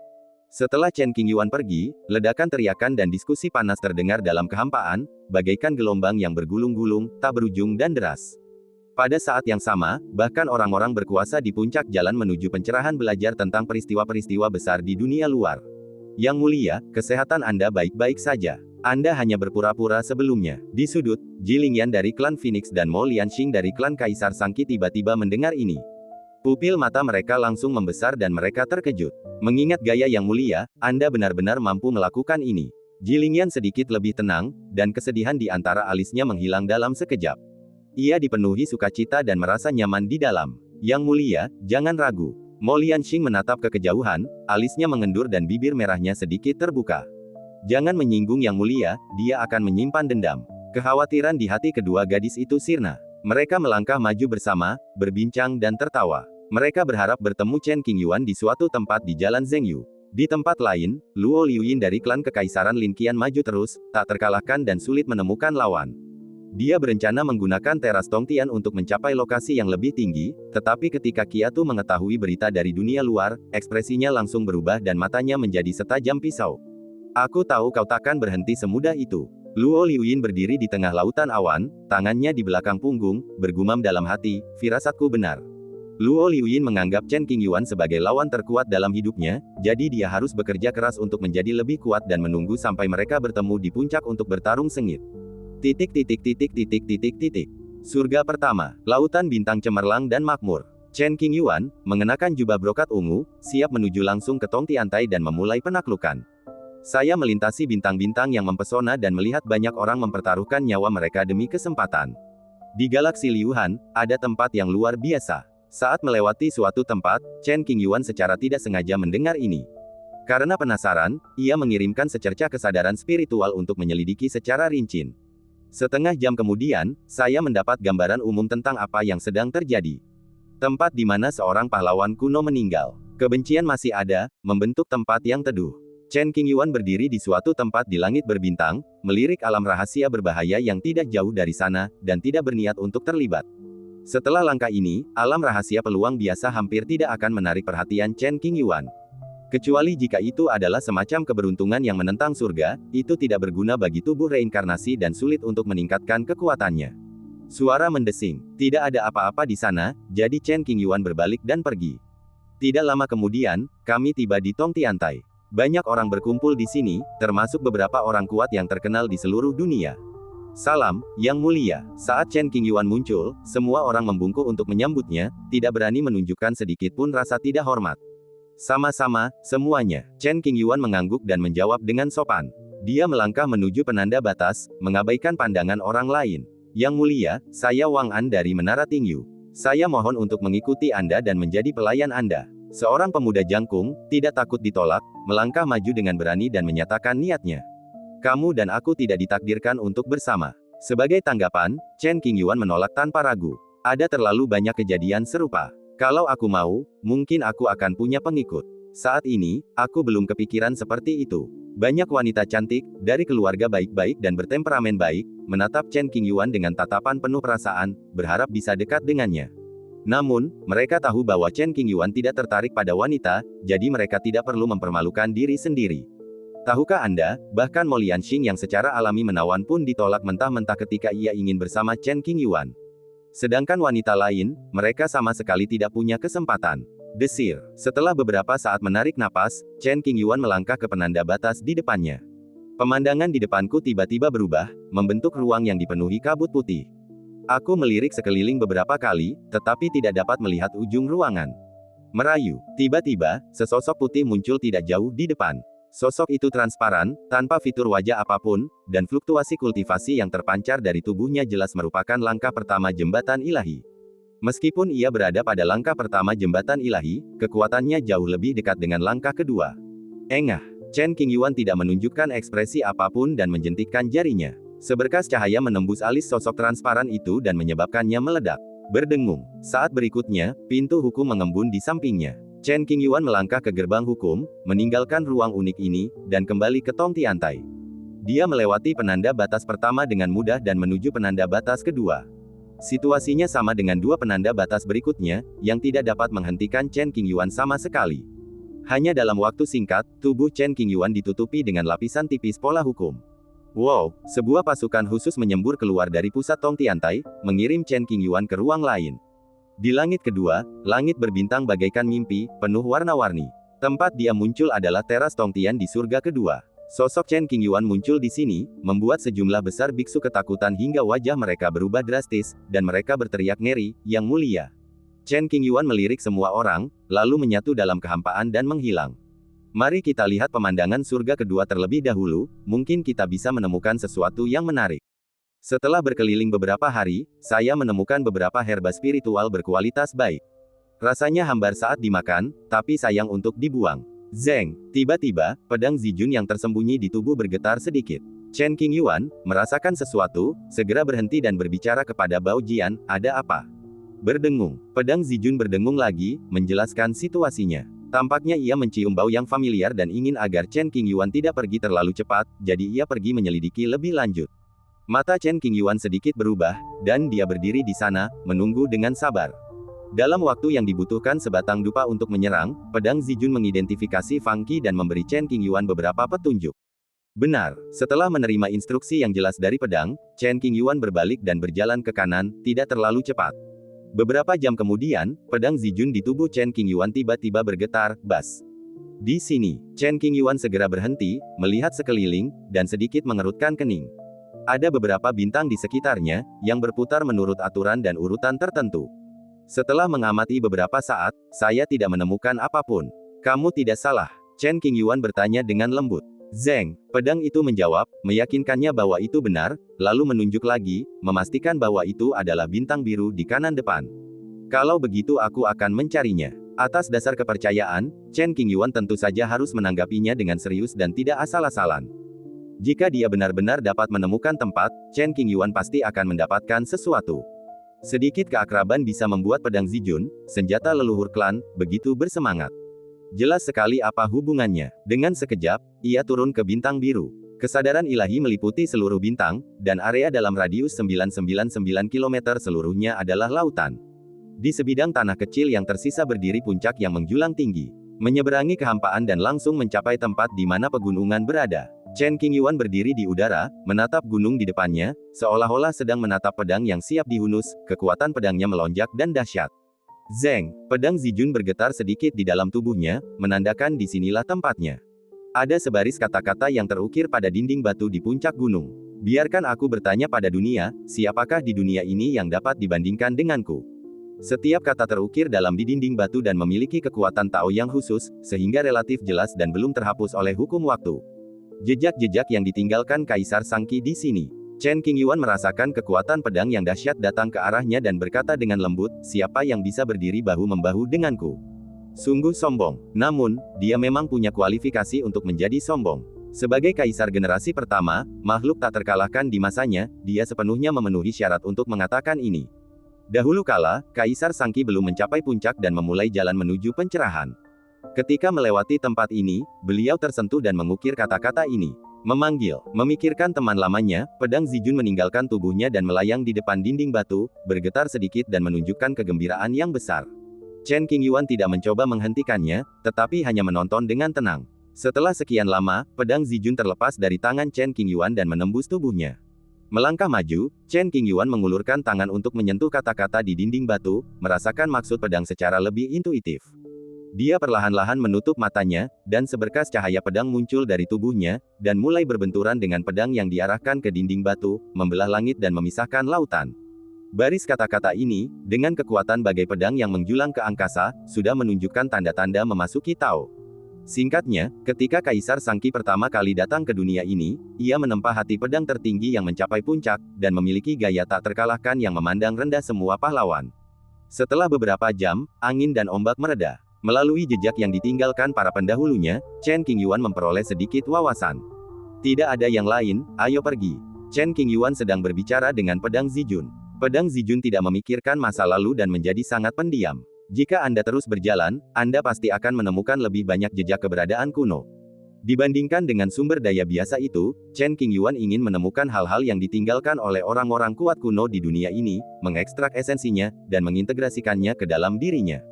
Setelah Chen Qingyuan pergi, ledakan teriakan dan diskusi panas terdengar dalam kehampaan, bagaikan gelombang yang bergulung-gulung, tak berujung dan deras. Pada saat yang sama, bahkan orang-orang berkuasa di puncak jalan menuju pencerahan belajar tentang peristiwa-peristiwa besar di dunia luar. Yang mulia, kesehatan Anda baik-baik saja. Anda hanya berpura-pura sebelumnya. Di sudut, Ji Lingyan dari klan Phoenix dan Mo Lianxing dari klan Kaisar Sangki tiba-tiba mendengar ini. Pupil mata mereka langsung membesar dan mereka terkejut. Mengingat gaya yang mulia, Anda benar-benar mampu melakukan ini. Ji Lingyan sedikit lebih tenang, dan kesedihan di antara alisnya menghilang dalam sekejap. Ia dipenuhi sukacita dan merasa nyaman di dalam. Yang mulia, jangan ragu. Mo Lianxing menatap ke kejauhan, alisnya mengendur dan bibir merahnya sedikit terbuka. Jangan menyinggung yang mulia, dia akan menyimpan dendam. Kekhawatiran di hati kedua gadis itu sirna. Mereka melangkah maju bersama, berbincang dan tertawa. Mereka berharap bertemu Chen Qingyuan di suatu tempat di Jalan Zhengyu. Di tempat lain, Luo Liuyin dari klan Kekaisaran Lin Qian maju terus, tak terkalahkan dan sulit menemukan lawan. Dia berencana menggunakan teras Tongtian untuk mencapai lokasi yang lebih tinggi, tetapi ketika Qiatu mengetahui berita dari dunia luar, ekspresinya langsung berubah dan matanya menjadi setajam pisau. Aku tahu kau takkan berhenti semudah itu. Luo Liuyin berdiri di tengah lautan awan, tangannya di belakang punggung, bergumam dalam hati, firasatku benar. Luo Liuyin menganggap Chen Qingyuan sebagai lawan terkuat dalam hidupnya, jadi dia harus bekerja keras untuk menjadi lebih kuat dan menunggu sampai mereka bertemu di puncak untuk bertarung sengit. Surga pertama, lautan bintang cemerlang dan makmur. Chen Qingyuan, mengenakan jubah brokat ungu, siap menuju langsung ke Tongtiantai dan memulai penaklukan. Saya melintasi bintang-bintang yang mempesona dan melihat banyak orang mempertaruhkan nyawa mereka demi kesempatan. Di galaksi Liuhan, ada tempat yang luar biasa. Saat melewati suatu tempat, Chen Qingyuan secara tidak sengaja mendengar ini. Karena penasaran, ia mengirimkan secerca kesadaran spiritual untuk menyelidiki secara rinci. Setengah jam kemudian, saya mendapat gambaran umum tentang apa yang sedang terjadi. Tempat di mana seorang pahlawan kuno meninggal. Kebencian masih ada, membentuk tempat yang teduh. Chen Qingyuan berdiri di suatu tempat di langit berbintang, melirik alam rahasia berbahaya yang tidak jauh dari sana, dan tidak berniat untuk terlibat. Setelah langkah ini, alam rahasia peluang biasa hampir tidak akan menarik perhatian Chen Qingyuan. Kecuali jika itu adalah semacam keberuntungan yang menentang surga, itu tidak berguna bagi tubuh reinkarnasi dan sulit untuk meningkatkan kekuatannya. Suara mendesing. Tidak ada apa-apa di sana, jadi Chen Qingyuan berbalik dan pergi. Tidak lama kemudian, kami tiba di Tongtiantai. Banyak orang berkumpul di sini, termasuk beberapa orang kuat yang terkenal di seluruh dunia. Salam, Yang Mulia. Saat Chen Qingyuan muncul, semua orang membungkuk untuk menyambutnya, tidak berani menunjukkan sedikit pun rasa tidak hormat. Sama-sama, semuanya. Chen Qingyuan mengangguk dan menjawab dengan sopan. Dia melangkah menuju penanda batas, mengabaikan pandangan orang lain. Yang Mulia, saya Wang An dari Menara Tingyu. Saya mohon untuk mengikuti Anda dan menjadi pelayan Anda. Seorang pemuda jangkung, tidak takut ditolak, melangkah maju dengan berani dan menyatakan niatnya. Kamu dan aku tidak ditakdirkan untuk bersama. Sebagai tanggapan, Chen Qingyuan menolak tanpa ragu. Ada terlalu banyak kejadian serupa. Kalau aku mau, mungkin aku akan punya pengikut. Saat ini, aku belum kepikiran seperti itu. Banyak wanita cantik, dari keluarga baik-baik dan bertemperamen baik, menatap Chen Qingyuan dengan tatapan penuh perasaan, berharap bisa dekat dengannya. Namun, mereka tahu bahwa Chen Qingyuan tidak tertarik pada wanita, jadi mereka tidak perlu mempermalukan diri sendiri. Tahukah Anda, bahkan Mo Lianxing yang secara alami menawan pun ditolak mentah-mentah ketika ia ingin bersama Chen Qingyuan. Sedangkan wanita lain, mereka sama sekali tidak punya kesempatan. Desir. Setelah beberapa saat menarik napas, Chen Qingyuan melangkah ke penanda batas di depannya. Pemandangan di depanku tiba-tiba berubah, membentuk ruang yang dipenuhi kabut putih. Aku melirik sekeliling beberapa kali, tetapi tidak dapat melihat ujung ruangan. Merayu. Tiba-tiba, sesosok putih muncul tidak jauh di depan. Sosok itu transparan, tanpa fitur wajah apapun, dan fluktuasi kultivasi yang terpancar dari tubuhnya jelas merupakan langkah pertama jembatan ilahi. Meskipun ia berada pada langkah pertama jembatan ilahi, kekuatannya jauh lebih dekat dengan langkah kedua. Engah. Chen Qingyuan tidak menunjukkan ekspresi apapun dan menjentikkan jarinya. Seberkas cahaya menembus alis sosok transparan itu dan menyebabkannya meledak. Berdengung. Saat berikutnya, pintu hukum mengembun di sampingnya. Chen Qingyuan melangkah ke gerbang hukum, meninggalkan ruang unik ini, dan kembali ke Tongtiantai. Dia melewati penanda batas pertama dengan mudah dan menuju penanda batas kedua. Situasinya sama dengan dua penanda batas berikutnya, yang tidak dapat menghentikan Chen Qingyuan sama sekali. Hanya dalam waktu singkat, tubuh Chen Qingyuan ditutupi dengan lapisan tipis pola hukum. Wow, sebuah pasukan khusus menyembur keluar dari pusat Tong Tiantai, mengirim Chen Qingyuan ke ruang lain. Di langit kedua, langit berbintang bagaikan mimpi, penuh warna-warni. Tempat dia muncul adalah teras Tong Tian di surga kedua. Sosok Chen Qingyuan muncul di sini, membuat sejumlah besar biksu ketakutan hingga wajah mereka berubah drastis, dan mereka berteriak ngeri, "Yang mulia." Chen Qingyuan melirik semua orang, lalu menyatu dalam kehampaan dan menghilang. Mari kita lihat pemandangan surga kedua terlebih dahulu, mungkin kita bisa menemukan sesuatu yang menarik. Setelah berkeliling beberapa hari, saya menemukan beberapa herba spiritual berkualitas baik. Rasanya hambar saat dimakan, tapi sayang untuk dibuang. Zeng, tiba-tiba, pedang Zijun yang tersembunyi di tubuh bergetar sedikit. Chen Qingyuan merasakan sesuatu, segera berhenti dan berbicara kepada Bao Jian, "Ada apa?" Berdengung. Pedang Zijun berdengung lagi, menjelaskan situasinya. Tampaknya ia mencium bau yang familiar dan ingin agar Chen Qingyuan tidak pergi terlalu cepat, jadi ia pergi menyelidiki lebih lanjut. Mata Chen Qingyuan sedikit berubah, dan dia berdiri di sana, menunggu dengan sabar. Dalam waktu yang dibutuhkan sebatang dupa untuk menyerang, pedang Zijun mengidentifikasi Fang Qi dan memberi Chen Qingyuan beberapa petunjuk. Benar, setelah menerima instruksi yang jelas dari pedang, Chen Qingyuan berbalik dan berjalan ke kanan, tidak terlalu cepat. Beberapa jam kemudian, pedang Zijun di tubuh Chen Qingyuan tiba-tiba bergetar, bas. Di sini, Chen Qingyuan segera berhenti, melihat sekeliling, dan sedikit mengerutkan kening. Ada beberapa bintang di sekitarnya, yang berputar menurut aturan dan urutan tertentu. Setelah mengamati beberapa saat, saya tidak menemukan apapun. Kamu tidak salah, Chen Qingyuan bertanya dengan lembut. Zeng, pedang itu menjawab, meyakinkannya bahwa itu benar, lalu menunjuk lagi, memastikan bahwa itu adalah bintang biru di kanan depan. Kalau begitu aku akan mencarinya. Atas dasar kepercayaan, Chen Qingyuan tentu saja harus menanggapinya dengan serius dan tidak asal-asalan. Jika dia benar-benar dapat menemukan tempat, Chen Qingyuan pasti akan mendapatkan sesuatu. Sedikit keakraban bisa membuat pedang Zijun, senjata leluhur klan, begitu bersemangat. Jelas sekali apa hubungannya. Dengan sekejap, ia turun ke bintang biru. Kesadaran ilahi meliputi seluruh bintang, dan area dalam radius 999 km seluruhnya adalah lautan. Di sebidang tanah kecil yang tersisa berdiri puncak yang menjulang tinggi. Menyeberangi kehampaan dan langsung mencapai tempat di mana pegunungan berada. Chen Qingyuan berdiri di udara, menatap gunung di depannya, seolah-olah sedang menatap pedang yang siap dihunus, kekuatan pedangnya melonjak dan dahsyat. Zeng, pedang Zijun bergetar sedikit di dalam tubuhnya, menandakan disinilah tempatnya. Ada sebaris kata-kata yang terukir pada dinding batu di puncak gunung. Biarkan aku bertanya pada dunia, siapakah di dunia ini yang dapat dibandingkan denganku? Setiap kata terukir dalam di dinding batu dan memiliki kekuatan Tao yang khusus, sehingga relatif jelas dan belum terhapus oleh hukum waktu. Jejak-jejak yang ditinggalkan Kaisar Sangqi di sini. Chen Qingyuan merasakan kekuatan pedang yang dahsyat datang ke arahnya dan berkata dengan lembut, siapa yang bisa berdiri bahu-membahu denganku? Sungguh sombong. Namun, dia memang punya kualifikasi untuk menjadi sombong. Sebagai kaisar generasi pertama, makhluk tak terkalahkan di masanya, dia sepenuhnya memenuhi syarat untuk mengatakan ini. Dahulu kala, Kaisar Sangqi belum mencapai puncak dan memulai jalan menuju pencerahan. Ketika melewati tempat ini, beliau tersentuh dan mengukir kata-kata ini. Memanggil, memikirkan teman lamanya, pedang Zijun meninggalkan tubuhnya dan melayang di depan dinding batu, bergetar sedikit dan menunjukkan kegembiraan yang besar. Chen Qingyuan tidak mencoba menghentikannya, tetapi hanya menonton dengan tenang. Setelah sekian lama, pedang Zijun terlepas dari tangan Chen Qingyuan dan menembus tubuhnya. Melangkah maju, Chen Qingyuan mengulurkan tangan untuk menyentuh kata-kata di dinding batu, merasakan maksud pedang secara lebih intuitif. Dia perlahan-lahan menutup matanya, dan seberkas cahaya pedang muncul dari tubuhnya, dan mulai berbenturan dengan pedang yang diarahkan ke dinding batu, membelah langit dan memisahkan lautan. Baris kata-kata ini, dengan kekuatan bagai pedang yang menjulang ke angkasa, sudah menunjukkan tanda-tanda memasuki Tao. Singkatnya, ketika Kaisar Sangqi pertama kali datang ke dunia ini, ia menempa hati pedang tertinggi yang mencapai puncak, dan memiliki gaya tak terkalahkan yang memandang rendah semua pahlawan. Setelah beberapa jam, angin dan ombak mereda. Melalui jejak yang ditinggalkan para pendahulunya, Chen Qingyuan memperoleh sedikit wawasan. Tidak ada yang lain, ayo pergi. Chen Qingyuan sedang berbicara dengan pedang Zijun. Pedang Zijun tidak memikirkan masa lalu dan menjadi sangat pendiam. Jika Anda terus berjalan, Anda pasti akan menemukan lebih banyak jejak keberadaan kuno. Dibandingkan dengan sumber daya biasa itu, Chen Qingyuan ingin menemukan hal-hal yang ditinggalkan oleh orang-orang kuat kuno di dunia ini, mengekstrak esensinya, dan mengintegrasikannya ke dalam dirinya.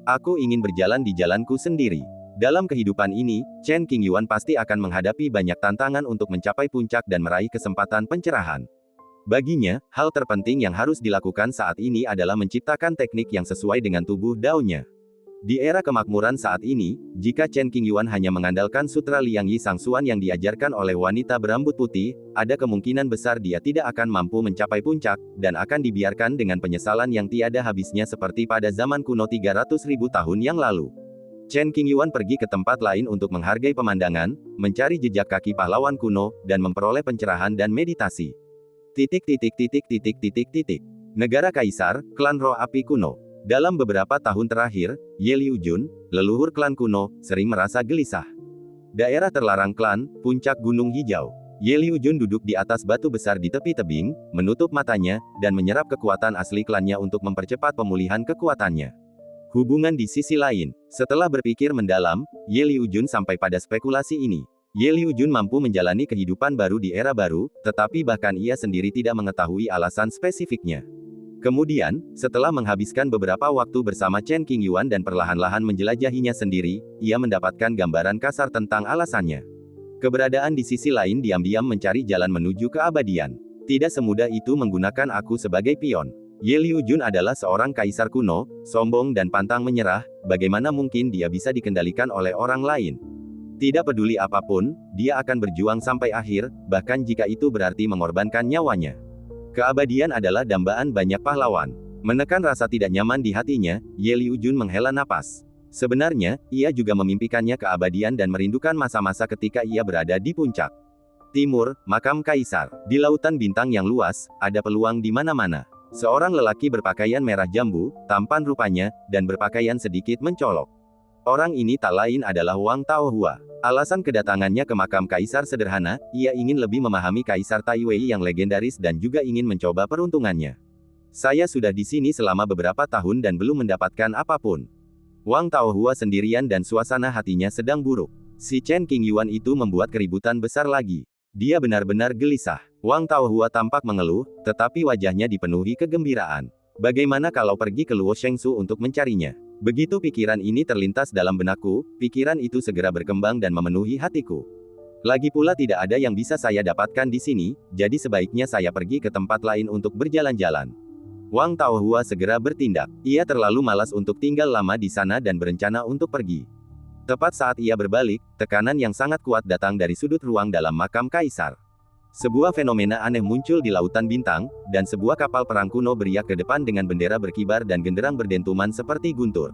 Aku ingin berjalan di jalanku sendiri. Dalam kehidupan ini, Chen Qingyuan pasti akan menghadapi banyak tantangan untuk mencapai puncak dan meraih kesempatan pencerahan. Baginya, hal terpenting yang harus dilakukan saat ini adalah menciptakan teknik yang sesuai dengan tubuh Dao-nya. Di era kemakmuran saat ini, jika Chen Qingyuan hanya mengandalkan sutra Liang Yi Sangsuan yang diajarkan oleh wanita berambut putih, ada kemungkinan besar dia tidak akan mampu mencapai puncak, dan akan dibiarkan dengan penyesalan yang tiada habisnya seperti pada zaman kuno 300.000 tahun yang lalu. Chen Qingyuan pergi ke tempat lain untuk menghargai pemandangan, mencari jejak kaki pahlawan kuno, dan memperoleh pencerahan dan meditasi. Negara Kaisar, Klan Roh Api Kuno. Dalam beberapa tahun terakhir, Ye Liu Jun, leluhur klan kuno, sering merasa gelisah. Daerah terlarang klan, puncak Gunung Hijau. Ye Liu Jun duduk di atas batu besar di tepi tebing, menutup matanya, dan menyerap kekuatan asli klannya untuk mempercepat pemulihan kekuatannya. Hubungan di sisi lain, setelah berpikir mendalam, Ye Liu Jun sampai pada spekulasi ini. Ye Liu Jun mampu menjalani kehidupan baru di era baru, tetapi bahkan ia sendiri tidak mengetahui alasan spesifiknya. Kemudian, setelah menghabiskan beberapa waktu bersama Chen Qingyuan dan perlahan-lahan menjelajahinya sendiri, ia mendapatkan gambaran kasar tentang alasannya. Keberadaan di sisi lain diam-diam mencari jalan menuju keabadian. Tidak semudah itu menggunakan aku sebagai pion. Ye Liu Jun adalah seorang kaisar kuno, sombong dan pantang menyerah, bagaimana mungkin dia bisa dikendalikan oleh orang lain? Tidak peduli apapun, dia akan berjuang sampai akhir, bahkan jika itu berarti mengorbankan nyawanya. Keabadian adalah dambaan banyak pahlawan. Menekan rasa tidak nyaman di hatinya, Ye Liu Jun menghela napas. Sebenarnya, ia juga memimpikannya keabadian dan merindukan masa-masa ketika ia berada di puncak. Timur, makam kaisar. Di lautan bintang yang luas, ada peluang di mana-mana. Seorang lelaki berpakaian merah jambu, tampan rupanya, dan berpakaian sedikit mencolok. Orang ini tak lain adalah Wang Taohua. Alasan kedatangannya ke makam kaisar sederhana, ia ingin lebih memahami Kaisar Tai Wei yang legendaris dan juga ingin mencoba peruntungannya. Saya sudah di sini selama beberapa tahun dan belum mendapatkan apapun. Wang Taohua sendirian dan suasana hatinya sedang buruk. Si Chen Qingyuan itu membuat keributan besar lagi. Dia benar-benar gelisah. Wang Taohua tampak mengeluh, tetapi wajahnya dipenuhi kegembiraan. Bagaimana kalau pergi ke Luo Shengsu untuk mencarinya? Begitu pikiran ini terlintas dalam benakku, pikiran itu segera berkembang dan memenuhi hatiku. Lagi pula tidak ada yang bisa saya dapatkan di sini, jadi sebaiknya saya pergi ke tempat lain untuk berjalan-jalan. Wang Taohua segera bertindak. Ia terlalu malas untuk tinggal lama di sana dan berencana untuk pergi. Tepat saat ia berbalik, tekanan yang sangat kuat datang dari sudut ruang dalam makam kaisar. Sebuah fenomena aneh muncul di lautan bintang, dan sebuah kapal perang kuno beriak ke depan dengan bendera berkibar dan genderang berdentuman seperti guntur.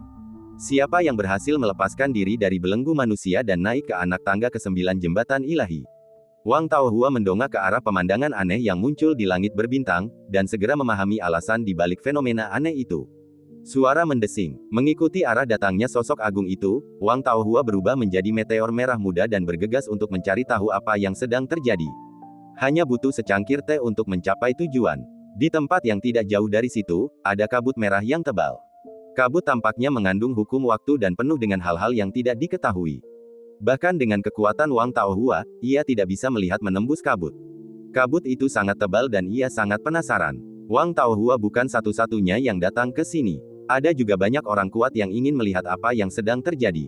Siapa yang berhasil melepaskan diri dari belenggu manusia dan naik ke anak tangga ke-9 jembatan ilahi? Wang Taohua mendongak ke arah pemandangan aneh yang muncul di langit berbintang, dan segera memahami alasan di balik fenomena aneh itu. Suara mendesing. Mengikuti arah datangnya sosok agung itu, Wang Taohua berubah menjadi meteor merah muda dan bergegas untuk mencari tahu apa yang sedang terjadi. Hanya butuh secangkir teh untuk mencapai tujuan. Di tempat yang tidak jauh dari situ, ada kabut merah yang tebal. Kabut tampaknya mengandung hukum waktu dan penuh dengan hal-hal yang tidak diketahui. Bahkan dengan kekuatan Wang Taohua, ia tidak bisa melihat menembus kabut. Kabut itu sangat tebal dan ia sangat penasaran. Wang Taohua bukan satu-satunya yang datang ke sini. Ada juga banyak orang kuat yang ingin melihat apa yang sedang terjadi.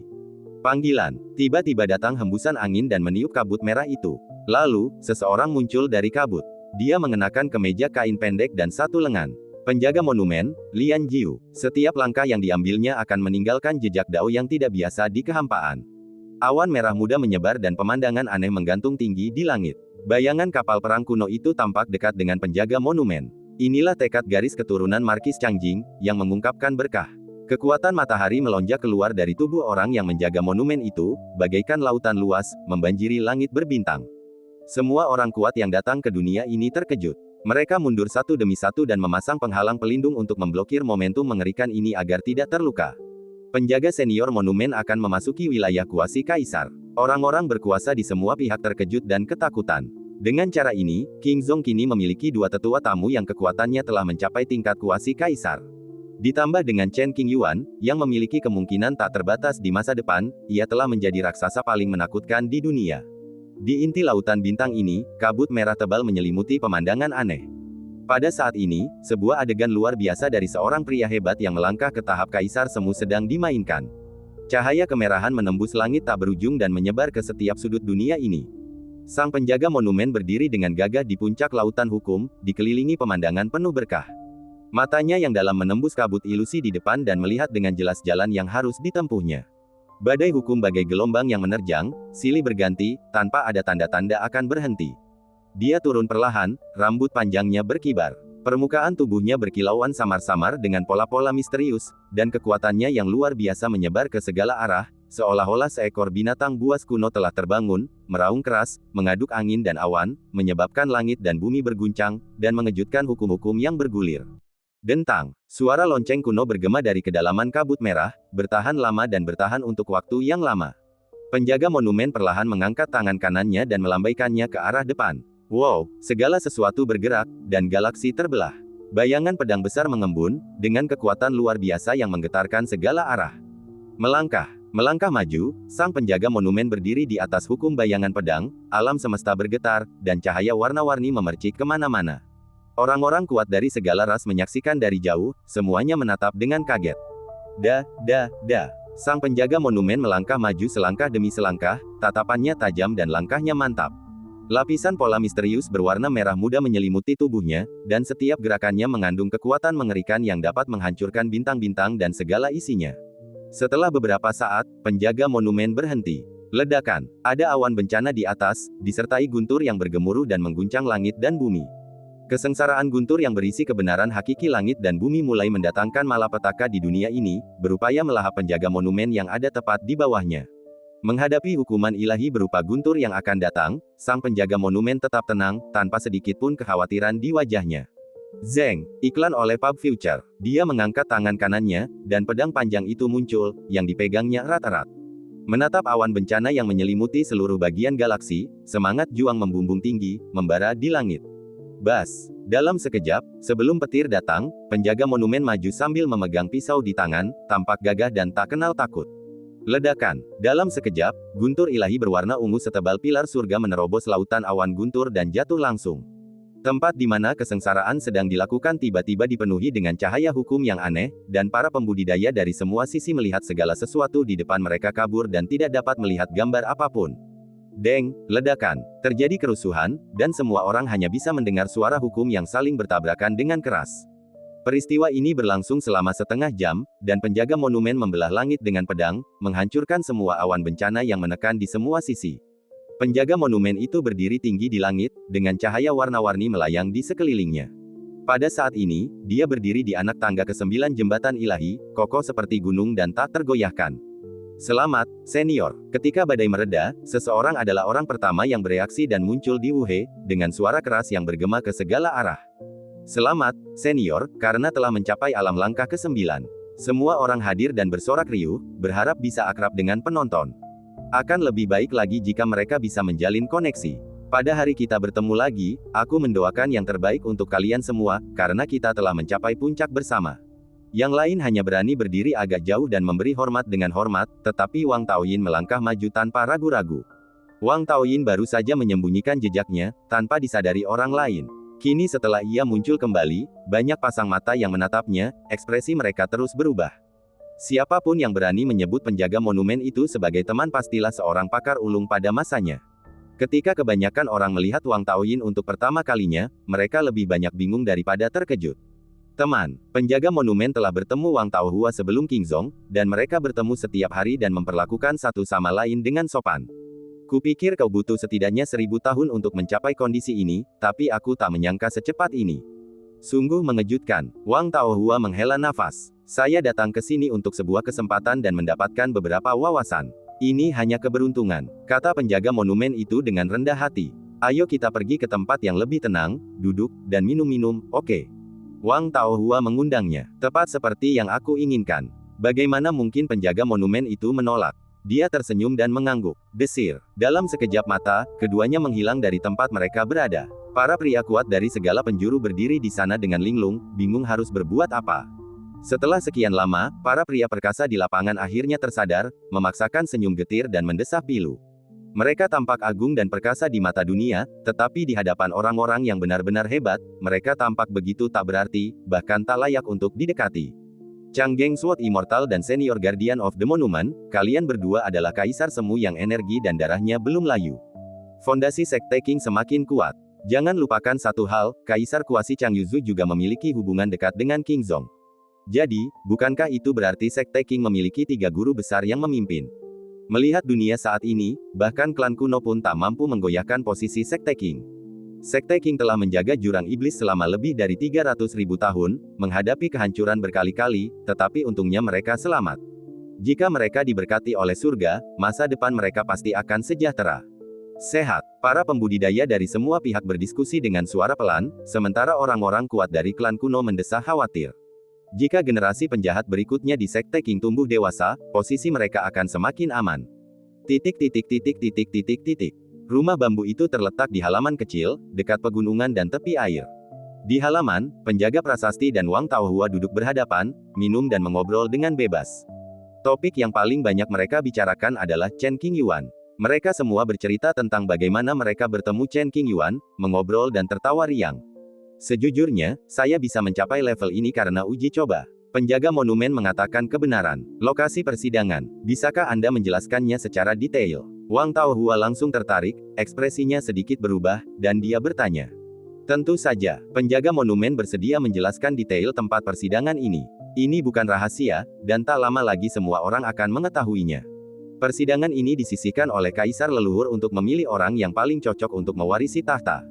Panggilan. Tiba-tiba datang hembusan angin dan meniup kabut merah itu. Lalu, seseorang muncul dari kabut. Dia mengenakan kemeja kain pendek dan satu lengan. Penjaga monumen, Lian Jiu. Setiap langkah yang diambilnya akan meninggalkan jejak dao yang tidak biasa di kehampaan. Awan merah muda menyebar dan pemandangan aneh menggantung tinggi di langit. Bayangan kapal perang kuno itu tampak dekat dengan penjaga monumen. Inilah tekad garis keturunan Markis Changjing, yang mengungkapkan berkah. Kekuatan matahari melonjak keluar dari tubuh orang yang menjaga monumen itu, bagaikan lautan luas, membanjiri langit berbintang. Semua orang kuat yang datang ke dunia ini terkejut. Mereka mundur satu demi satu dan memasang penghalang pelindung untuk memblokir momentum mengerikan ini agar tidak terluka. Penjaga senior monumen akan memasuki wilayah kuasi kaisar. Orang-orang berkuasa di semua pihak terkejut dan ketakutan. Dengan cara ini, King Zong kini memiliki dua tetua tamu yang kekuatannya telah mencapai tingkat kuasi kaisar. Ditambah dengan Chen Qingyuan, yang memiliki kemungkinan tak terbatas di masa depan, ia telah menjadi raksasa paling menakutkan di dunia. Di inti lautan bintang ini, kabut merah tebal menyelimuti pemandangan aneh. Pada saat ini, sebuah adegan luar biasa dari seorang pria hebat yang melangkah ke tahap kaisar semu sedang dimainkan. Cahaya kemerahan menembus langit tak berujung dan menyebar ke setiap sudut dunia ini. Sang penjaga monumen berdiri dengan gagah di puncak lautan hukum, dikelilingi pemandangan penuh berkah. Matanya yang dalam menembus kabut ilusi di depan dan melihat dengan jelas jalan yang harus ditempuhnya. Badai hukum bagai gelombang yang menerjang, silih berganti, tanpa ada tanda-tanda akan berhenti. Dia turun perlahan, rambut panjangnya berkibar. Permukaan tubuhnya berkilauan samar-samar dengan pola-pola misterius, dan kekuatannya yang luar biasa menyebar ke segala arah, seolah-olah seekor binatang buas kuno telah terbangun, meraung keras, mengaduk angin dan awan, menyebabkan langit dan bumi berguncang, dan mengejutkan hukum-hukum yang bergulir. Dentang, suara lonceng kuno bergema dari kedalaman kabut merah, bertahan lama dan bertahan untuk waktu yang lama. Penjaga monumen perlahan mengangkat tangan kanannya dan melambaikannya ke arah depan. Wow, segala sesuatu bergerak, dan galaksi terbelah. Bayangan pedang besar mengembun, dengan kekuatan luar biasa yang menggetarkan segala arah. Melangkah maju, sang penjaga monumen berdiri di atas hukum bayangan pedang, alam semesta bergetar, dan cahaya warna-warni memercik kemana-mana. Orang-orang kuat dari segala ras menyaksikan dari jauh, semuanya menatap dengan kaget. Sang penjaga monumen melangkah maju selangkah demi selangkah, tatapannya tajam dan langkahnya mantap. Lapisan pola misterius berwarna merah muda menyelimuti tubuhnya, dan setiap gerakannya mengandung kekuatan mengerikan yang dapat menghancurkan bintang-bintang dan segala isinya. Setelah beberapa saat, penjaga monumen berhenti. Ledakan, ada awan bencana di atas, disertai guntur yang bergemuruh dan mengguncang langit dan bumi. Kesengsaraan guntur yang berisi kebenaran hakiki langit dan bumi mulai mendatangkan malapetaka di dunia ini, berupaya melahap penjaga monumen yang ada tepat di bawahnya. Menghadapi hukuman ilahi berupa guntur yang akan datang, sang penjaga monumen tetap tenang, tanpa sedikit pun kekhawatiran di wajahnya. Zeng, iklan oleh Pub Future. Dia mengangkat tangan kanannya, dan pedang panjang itu muncul, yang dipegangnya erat-erat. Menatap awan bencana yang menyelimuti seluruh bagian galaksi, semangat juang membumbung tinggi, membara di langit. Bas! Dalam sekejap, sebelum petir datang, penjaga monumen maju sambil memegang pisau di tangan, tampak gagah dan tak kenal takut. Ledakan. Dalam sekejap, guntur ilahi berwarna ungu setebal pilar surga menerobos lautan awan guntur dan jatuh langsung. Tempat di mana kesengsaraan sedang dilakukan tiba-tiba dipenuhi dengan cahaya hukum yang aneh, dan para pembudidaya dari semua sisi melihat segala sesuatu di depan mereka kabur dan tidak dapat melihat gambar apapun. Deng, ledakan. Terjadi kerusuhan, dan semua orang hanya bisa mendengar suara hukum yang saling bertabrakan dengan keras. Peristiwa ini berlangsung selama setengah jam, dan penjaga monumen membelah langit dengan pedang, menghancurkan semua awan bencana yang menekan di semua sisi. Penjaga monumen itu berdiri tinggi di langit, dengan cahaya warna-warni melayang di sekelilingnya. Pada saat ini, dia berdiri di anak tangga ke-9 jembatan ilahi, kokoh seperti gunung dan tak tergoyahkan. Selamat, senior. Ketika badai mereda, seseorang adalah orang pertama yang bereaksi dan muncul di Wuhe, dengan suara keras yang bergema ke segala arah. Selamat, senior, karena telah mencapai alam langkah ke-9. Semua orang hadir dan bersorak riuh, berharap bisa akrab dengan penonton. Akan lebih baik lagi jika mereka bisa menjalin koneksi. Pada hari kita bertemu lagi, aku mendoakan yang terbaik untuk kalian semua, karena kita telah mencapai puncak bersama. Yang lain hanya berani berdiri agak jauh dan memberi hormat dengan hormat, tetapi Wang Taoyin melangkah maju tanpa ragu-ragu. Wang Taoyin baru saja menyembunyikan jejaknya, tanpa disadari orang lain. Kini setelah ia muncul kembali, banyak pasang mata yang menatapnya, ekspresi mereka terus berubah. Siapapun yang berani menyebut penjaga monumen itu sebagai teman pastilah seorang pakar ulung pada masanya. Ketika kebanyakan orang melihat Wang Taoyin untuk pertama kalinya, mereka lebih banyak bingung daripada terkejut. Teman, penjaga monumen telah bertemu Wang Taohua sebelum Qingzong, dan mereka bertemu setiap hari dan memperlakukan satu sama lain dengan sopan. Kupikir kau butuh setidaknya 1000 tahun untuk mencapai kondisi ini, tapi aku tak menyangka secepat ini. Sungguh mengejutkan. Wang Taohua menghela nafas. Saya datang ke sini untuk sebuah kesempatan dan mendapatkan beberapa wawasan. Ini hanya keberuntungan, kata penjaga monumen itu dengan rendah hati. Ayo kita pergi ke tempat yang lebih tenang, duduk, dan minum-minum, oke? Wang Taohua mengundangnya. Tepat seperti yang aku inginkan. Bagaimana mungkin penjaga monumen itu menolak? Dia tersenyum dan mengangguk. Desir. Dalam sekejap mata, keduanya menghilang dari tempat mereka berada. Para pria kuat dari segala penjuru berdiri di sana dengan linglung, bingung harus berbuat apa. Setelah sekian lama, para pria perkasa di lapangan akhirnya tersadar, memaksakan senyum getir dan mendesah pilu. Mereka tampak agung dan perkasa di mata dunia, tetapi di hadapan orang-orang yang benar-benar hebat, mereka tampak begitu tak berarti, bahkan tak layak untuk didekati. Chang Geng Sword Immortal dan Senior Guardian of the Monument, kalian berdua adalah kaisar semu yang energi dan darahnya belum layu. Fondasi Sekte Qing semakin kuat. Jangan lupakan satu hal, Kaisar Kuasi Chang Yuzu juga memiliki hubungan dekat dengan King Zong. Jadi, bukankah itu berarti Sekte Qing memiliki 3 guru besar yang memimpin? Melihat dunia saat ini, bahkan klan kuno pun tak mampu menggoyahkan posisi Sekte Qing. Sekte Qing telah menjaga jurang iblis selama lebih dari 300.000 tahun, menghadapi kehancuran berkali-kali, tetapi untungnya mereka selamat. Jika mereka diberkati oleh surga, masa depan mereka pasti akan sejahtera. Sehat. Para pembudidaya dari semua pihak berdiskusi dengan suara pelan, sementara orang-orang kuat dari klan kuno mendesah khawatir. Jika generasi penjahat berikutnya di Sekte Qing tumbuh dewasa, posisi mereka akan semakin aman. Rumah bambu itu terletak di halaman kecil, dekat pegunungan dan tepi air. Di halaman, penjaga prasasti dan Wang Taohua duduk berhadapan, minum dan mengobrol dengan bebas. Topik yang paling banyak mereka bicarakan adalah Chen Qingyuan. Mereka semua bercerita tentang bagaimana mereka bertemu Chen Qingyuan, mengobrol dan tertawa riang. Sejujurnya, saya bisa mencapai level ini karena uji coba. Penjaga monumen mengatakan kebenaran. Lokasi persidangan. Bisakah Anda menjelaskannya secara detail? Wang Taohua langsung tertarik, ekspresinya sedikit berubah, dan dia bertanya. Tentu saja, penjaga monumen bersedia menjelaskan detail tempat persidangan ini. Ini bukan rahasia, dan tak lama lagi semua orang akan mengetahuinya. Persidangan ini disisihkan oleh kaisar leluhur untuk memilih orang yang paling cocok untuk mewarisi tahta.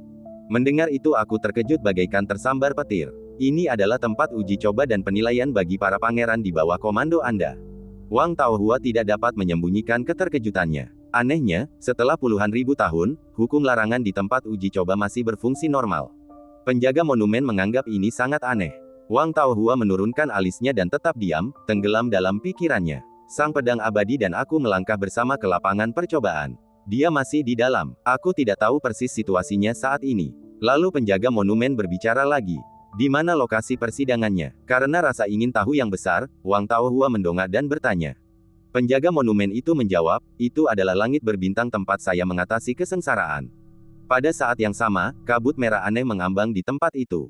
Mendengar itu aku terkejut bagaikan tersambar petir. Ini adalah tempat uji coba dan penilaian bagi para pangeran di bawah komando Anda. Wang Taohua tidak dapat menyembunyikan keterkejutannya. Anehnya, setelah puluhan ribu tahun, hukum larangan di tempat uji coba masih berfungsi normal. Penjaga monumen menganggap ini sangat aneh. Wang Taohua menurunkan alisnya dan tetap diam, tenggelam dalam pikirannya. Sang pedang abadi dan aku melangkah bersama ke lapangan percobaan. Dia masih di dalam. Aku tidak tahu persis situasinya saat ini. Lalu penjaga monumen berbicara lagi. Di mana lokasi persidangannya? Karena rasa ingin tahu yang besar, Wang Taohua mendongak dan bertanya. Penjaga monumen itu menjawab, itu adalah langit berbintang tempat saya mengatasi kesengsaraan. Pada saat yang sama, kabut merah aneh mengambang di tempat itu.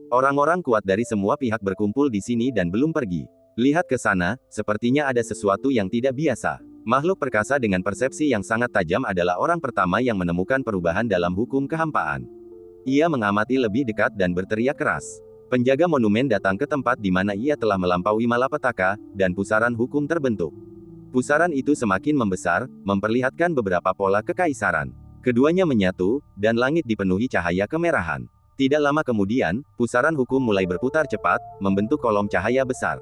Orang-orang kuat dari semua pihak berkumpul di sini dan belum pergi. Lihat ke sana, sepertinya ada sesuatu yang tidak biasa. Makhluk perkasa dengan persepsi yang sangat tajam adalah orang pertama yang menemukan perubahan dalam hukum kehampaan. Ia mengamati lebih dekat dan berteriak keras. Penjaga monumen datang ke tempat di mana ia telah melampaui malapetaka, dan pusaran hukum terbentuk. Pusaran itu semakin membesar, memperlihatkan beberapa pola kekaisaran. Keduanya menyatu, dan langit dipenuhi cahaya kemerahan. Tidak lama kemudian, pusaran hukum mulai berputar cepat, membentuk kolom cahaya besar.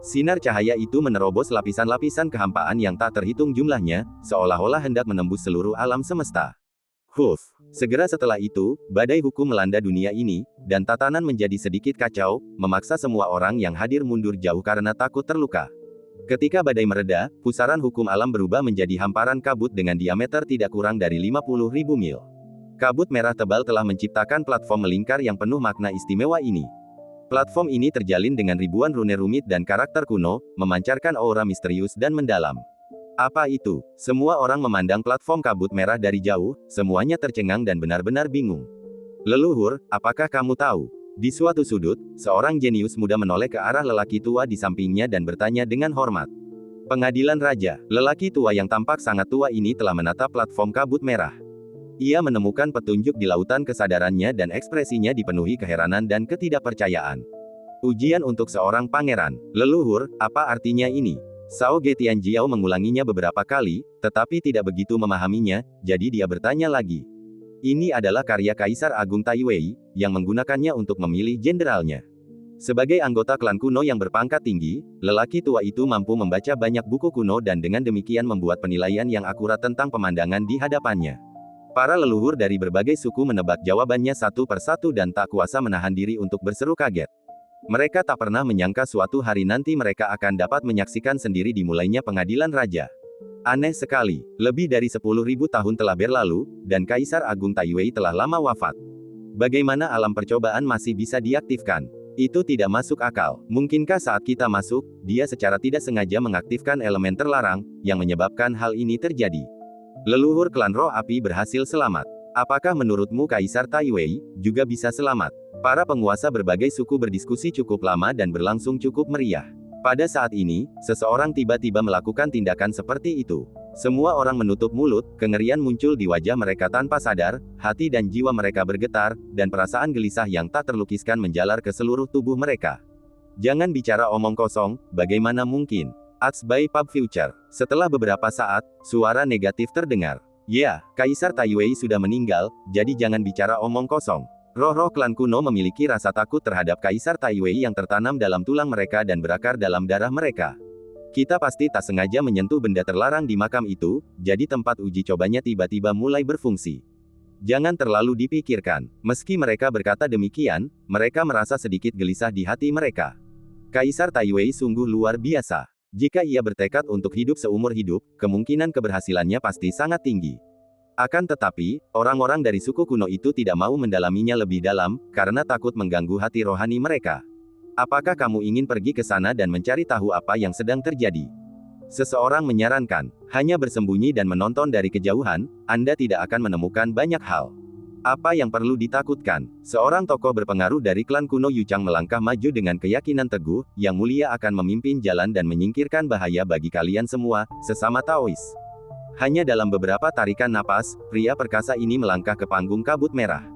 Sinar cahaya itu menerobos lapisan-lapisan kehampaan yang tak terhitung jumlahnya, seolah-olah hendak menembus seluruh alam semesta. Segera setelah itu, badai hukum melanda dunia ini, dan tatanan menjadi sedikit kacau, memaksa semua orang yang hadir mundur jauh karena takut terluka. Ketika badai mereda, pusaran hukum alam berubah menjadi hamparan kabut dengan diameter tidak kurang dari 50.000 mil. Kabut merah tebal telah menciptakan platform melingkar yang penuh makna istimewa ini. Platform ini terjalin dengan ribuan rune rumit dan karakter kuno, memancarkan aura misterius dan mendalam. Apa itu? Semua orang memandang platform kabut merah dari jauh, semuanya tercengang dan benar-benar bingung. Leluhur, apakah kamu tahu? Di suatu sudut, seorang jenius muda menoleh ke arah lelaki tua di sampingnya dan bertanya dengan hormat. Pengadilan Raja, lelaki tua yang tampak sangat tua ini telah menatap platform kabut merah. Ia menemukan petunjuk di lautan kesadarannya dan ekspresinya dipenuhi keheranan dan ketidakpercayaan. Ujian untuk seorang pangeran. Leluhur, apa artinya ini? Shao Ge Tianjiao mengulanginya beberapa kali, tetapi tidak begitu memahaminya, jadi dia bertanya lagi. Ini adalah karya Kaisar Agung Tai Wei, yang menggunakannya untuk memilih jenderalnya. Sebagai anggota klan kuno yang berpangkat tinggi, lelaki tua itu mampu membaca banyak buku kuno dan dengan demikian membuat penilaian yang akurat tentang pemandangan di hadapannya. Para leluhur dari berbagai suku menebak jawabannya satu persatu dan tak kuasa menahan diri untuk berseru kaget. Mereka tak pernah menyangka suatu hari nanti mereka akan dapat menyaksikan sendiri dimulainya pengadilan raja. Aneh sekali, lebih dari 10.000 tahun telah berlalu, dan Kaisar Agung Tai Wei telah lama wafat. Bagaimana alam percobaan masih bisa diaktifkan? Itu tidak masuk akal. Mungkinkah saat kita masuk, dia secara tidak sengaja mengaktifkan elemen terlarang, yang menyebabkan hal ini terjadi? Leluhur klan roh api berhasil selamat. Apakah menurutmu Kaisar Tai Wei juga bisa selamat? Para penguasa berbagai suku berdiskusi cukup lama dan berlangsung cukup meriah. Pada saat ini, seseorang tiba-tiba melakukan tindakan seperti itu. Semua orang menutup mulut, kengerian muncul di wajah mereka tanpa sadar, hati dan jiwa mereka bergetar, dan perasaan gelisah yang tak terlukiskan menjalar ke seluruh tubuh mereka. Jangan bicara omong kosong, bagaimana mungkin? Ads by Pub Future. Setelah beberapa saat, suara negatif terdengar. Ya, Kaisar Taiwei sudah meninggal, jadi jangan bicara omong kosong. Roh-roh klan kuno memiliki rasa takut terhadap Kaisar Taiwei yang tertanam dalam tulang mereka dan berakar dalam darah mereka. Kita pasti tak sengaja menyentuh benda terlarang di makam itu, jadi tempat uji cobanya tiba-tiba mulai berfungsi. Jangan terlalu dipikirkan. Meski mereka berkata demikian, mereka merasa sedikit gelisah di hati mereka. Kaisar Taiwei sungguh luar biasa. Jika ia bertekad untuk hidup seumur hidup, kemungkinan keberhasilannya pasti sangat tinggi. Akan tetapi, orang-orang dari suku kuno itu tidak mau mendalaminya lebih dalam, karena takut mengganggu hati rohani mereka. Apakah kamu ingin pergi ke sana dan mencari tahu apa yang sedang terjadi? Seseorang menyarankan, hanya bersembunyi dan menonton dari kejauhan, Anda tidak akan menemukan banyak hal. Apa yang perlu ditakutkan? Seorang tokoh berpengaruh dari klan kuno Yuchang melangkah maju dengan keyakinan teguh, yang mulia akan memimpin jalan dan menyingkirkan bahaya bagi kalian semua, sesama Taois. Hanya dalam beberapa tarikan napas, pria perkasa ini melangkah ke panggung kabut merah.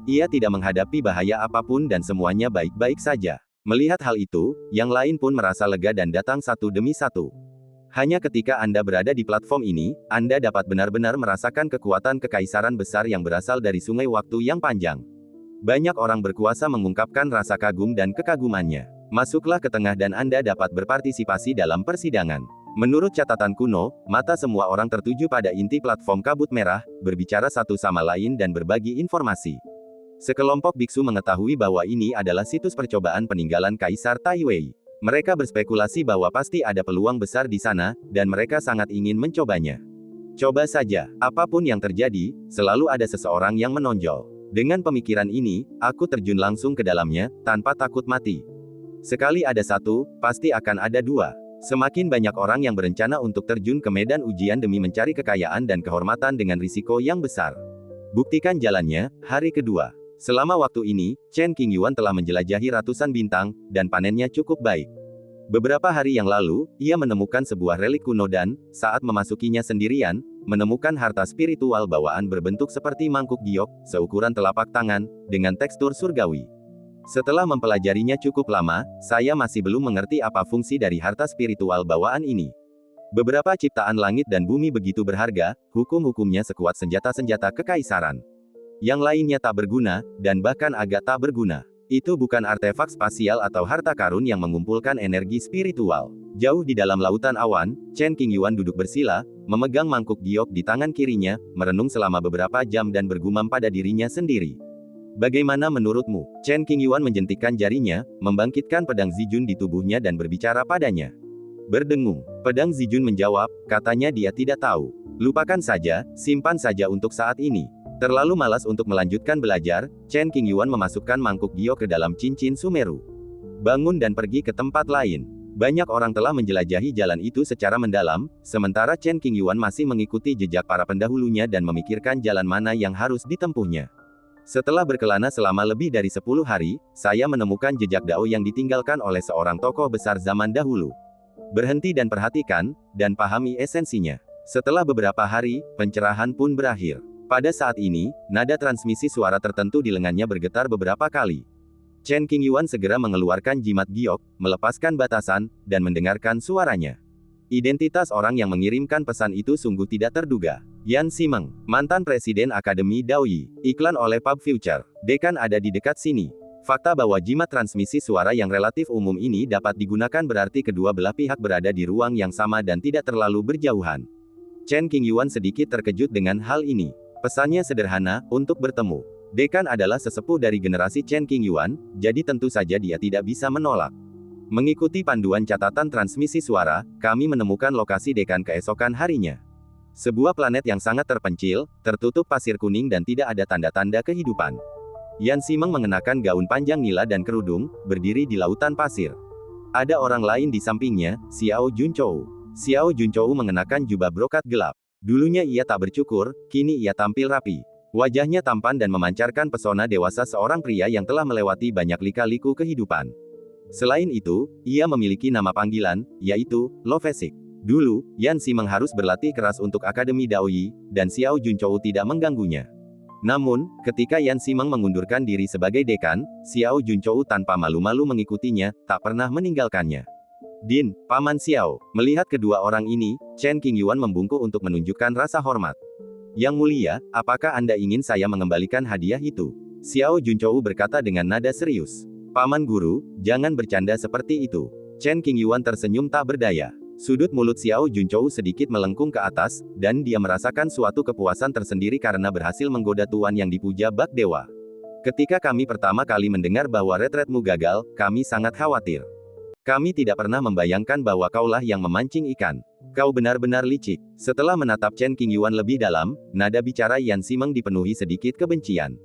Ia tidak menghadapi bahaya apapun dan semuanya baik-baik saja. Melihat hal itu, yang lain pun merasa lega dan datang satu demi satu. Hanya ketika Anda berada di platform ini, Anda dapat benar-benar merasakan kekuatan kekaisaran besar yang berasal dari sungai waktu yang panjang. Banyak orang berkuasa mengungkapkan rasa kagum dan kekagumannya. Masuklah ke tengah dan Anda dapat berpartisipasi dalam persidangan. Menurut catatan kuno, mata semua orang tertuju pada inti platform kabut merah, berbicara satu sama lain dan berbagi informasi. Sekelompok biksu mengetahui bahwa ini adalah situs percobaan peninggalan Kaisar Taiwei. Mereka berspekulasi bahwa pasti ada peluang besar di sana, dan mereka sangat ingin mencobanya. Coba saja, apapun yang terjadi, selalu ada seseorang yang menonjol. Dengan pemikiran ini, aku terjun langsung ke dalamnya, tanpa takut mati. Sekali ada satu, pasti akan ada dua. Semakin banyak orang yang berencana untuk terjun ke medan ujian demi mencari kekayaan dan kehormatan dengan risiko yang besar. Buktikan jalannya, hari kedua. Selama waktu ini, Chen Qingyuan telah menjelajahi ratusan bintang, dan panennya cukup baik. Beberapa hari yang lalu, ia menemukan sebuah relik kuno dan, saat memasukinya sendirian, menemukan harta spiritual bawaan berbentuk seperti mangkuk giok, seukuran telapak tangan, dengan tekstur surgawi. Setelah mempelajarinya cukup lama, saya masih belum mengerti apa fungsi dari harta spiritual bawaan ini. Beberapa ciptaan langit dan bumi begitu berharga, hukum-hukumnya sekuat senjata-senjata kekaisaran. Yang lainnya tak berguna, dan bahkan agak tak berguna. Itu bukan artefak spasial atau harta karun yang mengumpulkan energi spiritual. Jauh di dalam lautan awan, Chen Qingyuan duduk bersila, memegang mangkuk giok di tangan kirinya, merenung selama beberapa jam dan bergumam pada dirinya sendiri. Bagaimana menurutmu? Chen Qingyuan menjentikkan jarinya, membangkitkan pedang Zijun di tubuhnya dan berbicara padanya. Berdengung. Pedang Zijun menjawab, katanya dia tidak tahu. Lupakan saja, simpan saja untuk saat ini. Terlalu malas untuk melanjutkan belajar, Chen Qingyuan memasukkan mangkuk giok ke dalam cincin Sumeru. Bangun dan pergi ke tempat lain. Banyak orang telah menjelajahi jalan itu secara mendalam, sementara Chen Qingyuan masih mengikuti jejak para pendahulunya dan memikirkan jalan mana yang harus ditempuhnya. Setelah berkelana selama lebih dari 10 hari, saya menemukan jejak dao yang ditinggalkan oleh seorang tokoh besar zaman dahulu. Berhenti dan perhatikan, dan pahami esensinya. Setelah beberapa hari, pencerahan pun berakhir. Pada saat ini, nada transmisi suara tertentu di lengannya bergetar beberapa kali. Chen Qingyuan segera mengeluarkan jimat giok, melepaskan batasan, dan mendengarkan suaranya. Identitas orang yang mengirimkan pesan itu sungguh tidak terduga. Yan Simeng, mantan Presiden Akademi Daoyi, iklan oleh Pub Future. Dekan ada di dekat sini. Fakta bahwa jimat transmisi suara yang relatif umum ini dapat digunakan berarti kedua belah pihak berada di ruang yang sama dan tidak terlalu berjauhan. Chen Qingyuan sedikit terkejut dengan hal ini. Pesannya sederhana, untuk bertemu. Dekan adalah sesepuh dari generasi Chen Qingyuan, jadi tentu saja dia tidak bisa menolak. Mengikuti panduan catatan transmisi suara, kami menemukan lokasi dekan keesokan harinya. Sebuah planet yang sangat terpencil, tertutup pasir kuning dan tidak ada tanda-tanda kehidupan. Yan Simeng mengenakan gaun panjang nila dan kerudung, berdiri di lautan pasir. Ada orang lain di sampingnya, Xiao Junchou. Xiao Junchou mengenakan jubah brokat gelap. Dulunya ia tak bercukur, kini ia tampil rapi. Wajahnya tampan dan memancarkan pesona dewasa seorang pria yang telah melewati banyak lika-liku kehidupan. Selain itu, ia memiliki nama panggilan, yaitu Lovesik. Dulu, Yan Ximeng harus berlatih keras untuk Akademi Daoyi, dan Xiao Junchou tidak mengganggunya. Namun, ketika Yan Ximeng mengundurkan diri sebagai dekan, Xiao Junchou tanpa malu-malu mengikutinya, tak pernah meninggalkannya. Din, Paman Xiao, melihat kedua orang ini, Chen Qingyuan membungkuk untuk menunjukkan rasa hormat. Yang mulia, apakah Anda ingin saya mengembalikan hadiah itu? Xiao Junchou berkata dengan nada serius. Paman Guru, jangan bercanda seperti itu. Chen Qingyuan tersenyum tak berdaya. Sudut mulut Xiao Junchou sedikit melengkung ke atas, dan dia merasakan suatu kepuasan tersendiri karena berhasil menggoda tuan yang dipuja bak dewa. Ketika kami pertama kali mendengar bahwa retretmu gagal, kami sangat khawatir. Kami tidak pernah membayangkan bahwa kaulah yang memancing ikan. Kau benar-benar licik. Setelah menatap Chen Qingyuan lebih dalam, nada bicara Yan Ximeng dipenuhi sedikit kebencian.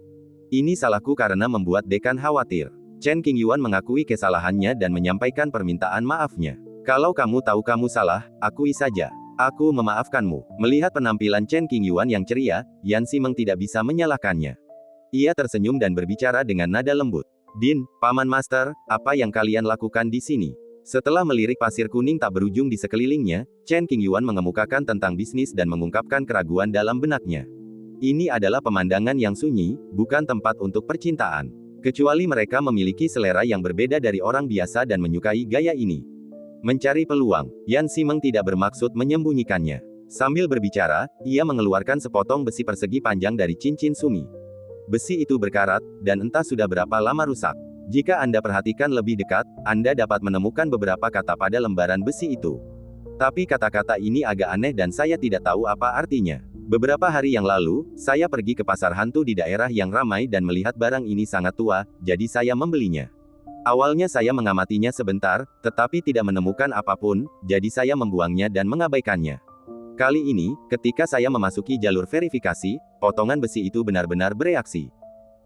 Ini salahku karena membuat dekan khawatir. Chen Qingyuan mengakui kesalahannya dan menyampaikan permintaan maafnya. Kalau kamu tahu kamu salah, akui saja. Aku memaafkanmu. Melihat penampilan Chen Qingyuan yang ceria, Yan Ximeng tidak bisa menyalahkannya. Ia tersenyum dan berbicara dengan nada lembut. Din, Paman Master, apa yang kalian lakukan di sini? Setelah melirik pasir kuning tak berujung di sekelilingnya, Chen Qingyuan mengemukakan tentang bisnis dan mengungkapkan keraguan dalam benaknya. Ini adalah pemandangan yang sunyi, bukan tempat untuk percintaan. Kecuali mereka memiliki selera yang berbeda dari orang biasa dan menyukai gaya ini. Mencari peluang, Yan Ximeng tidak bermaksud menyembunyikannya. Sambil berbicara, ia mengeluarkan sepotong besi persegi panjang dari cincin sumi. Besi itu berkarat, dan entah sudah berapa lama rusak. Jika Anda perhatikan lebih dekat, Anda dapat menemukan beberapa kata pada lembaran besi itu. Tapi kata-kata ini agak aneh dan saya tidak tahu apa artinya. Beberapa hari yang lalu, saya pergi ke pasar hantu di daerah yang ramai dan melihat barang ini sangat tua, jadi saya membelinya. Awalnya saya mengamatinya sebentar, tetapi tidak menemukan apapun, jadi saya membuangnya dan mengabaikannya. Kali ini, ketika saya memasuki jalur verifikasi, potongan besi itu benar-benar bereaksi.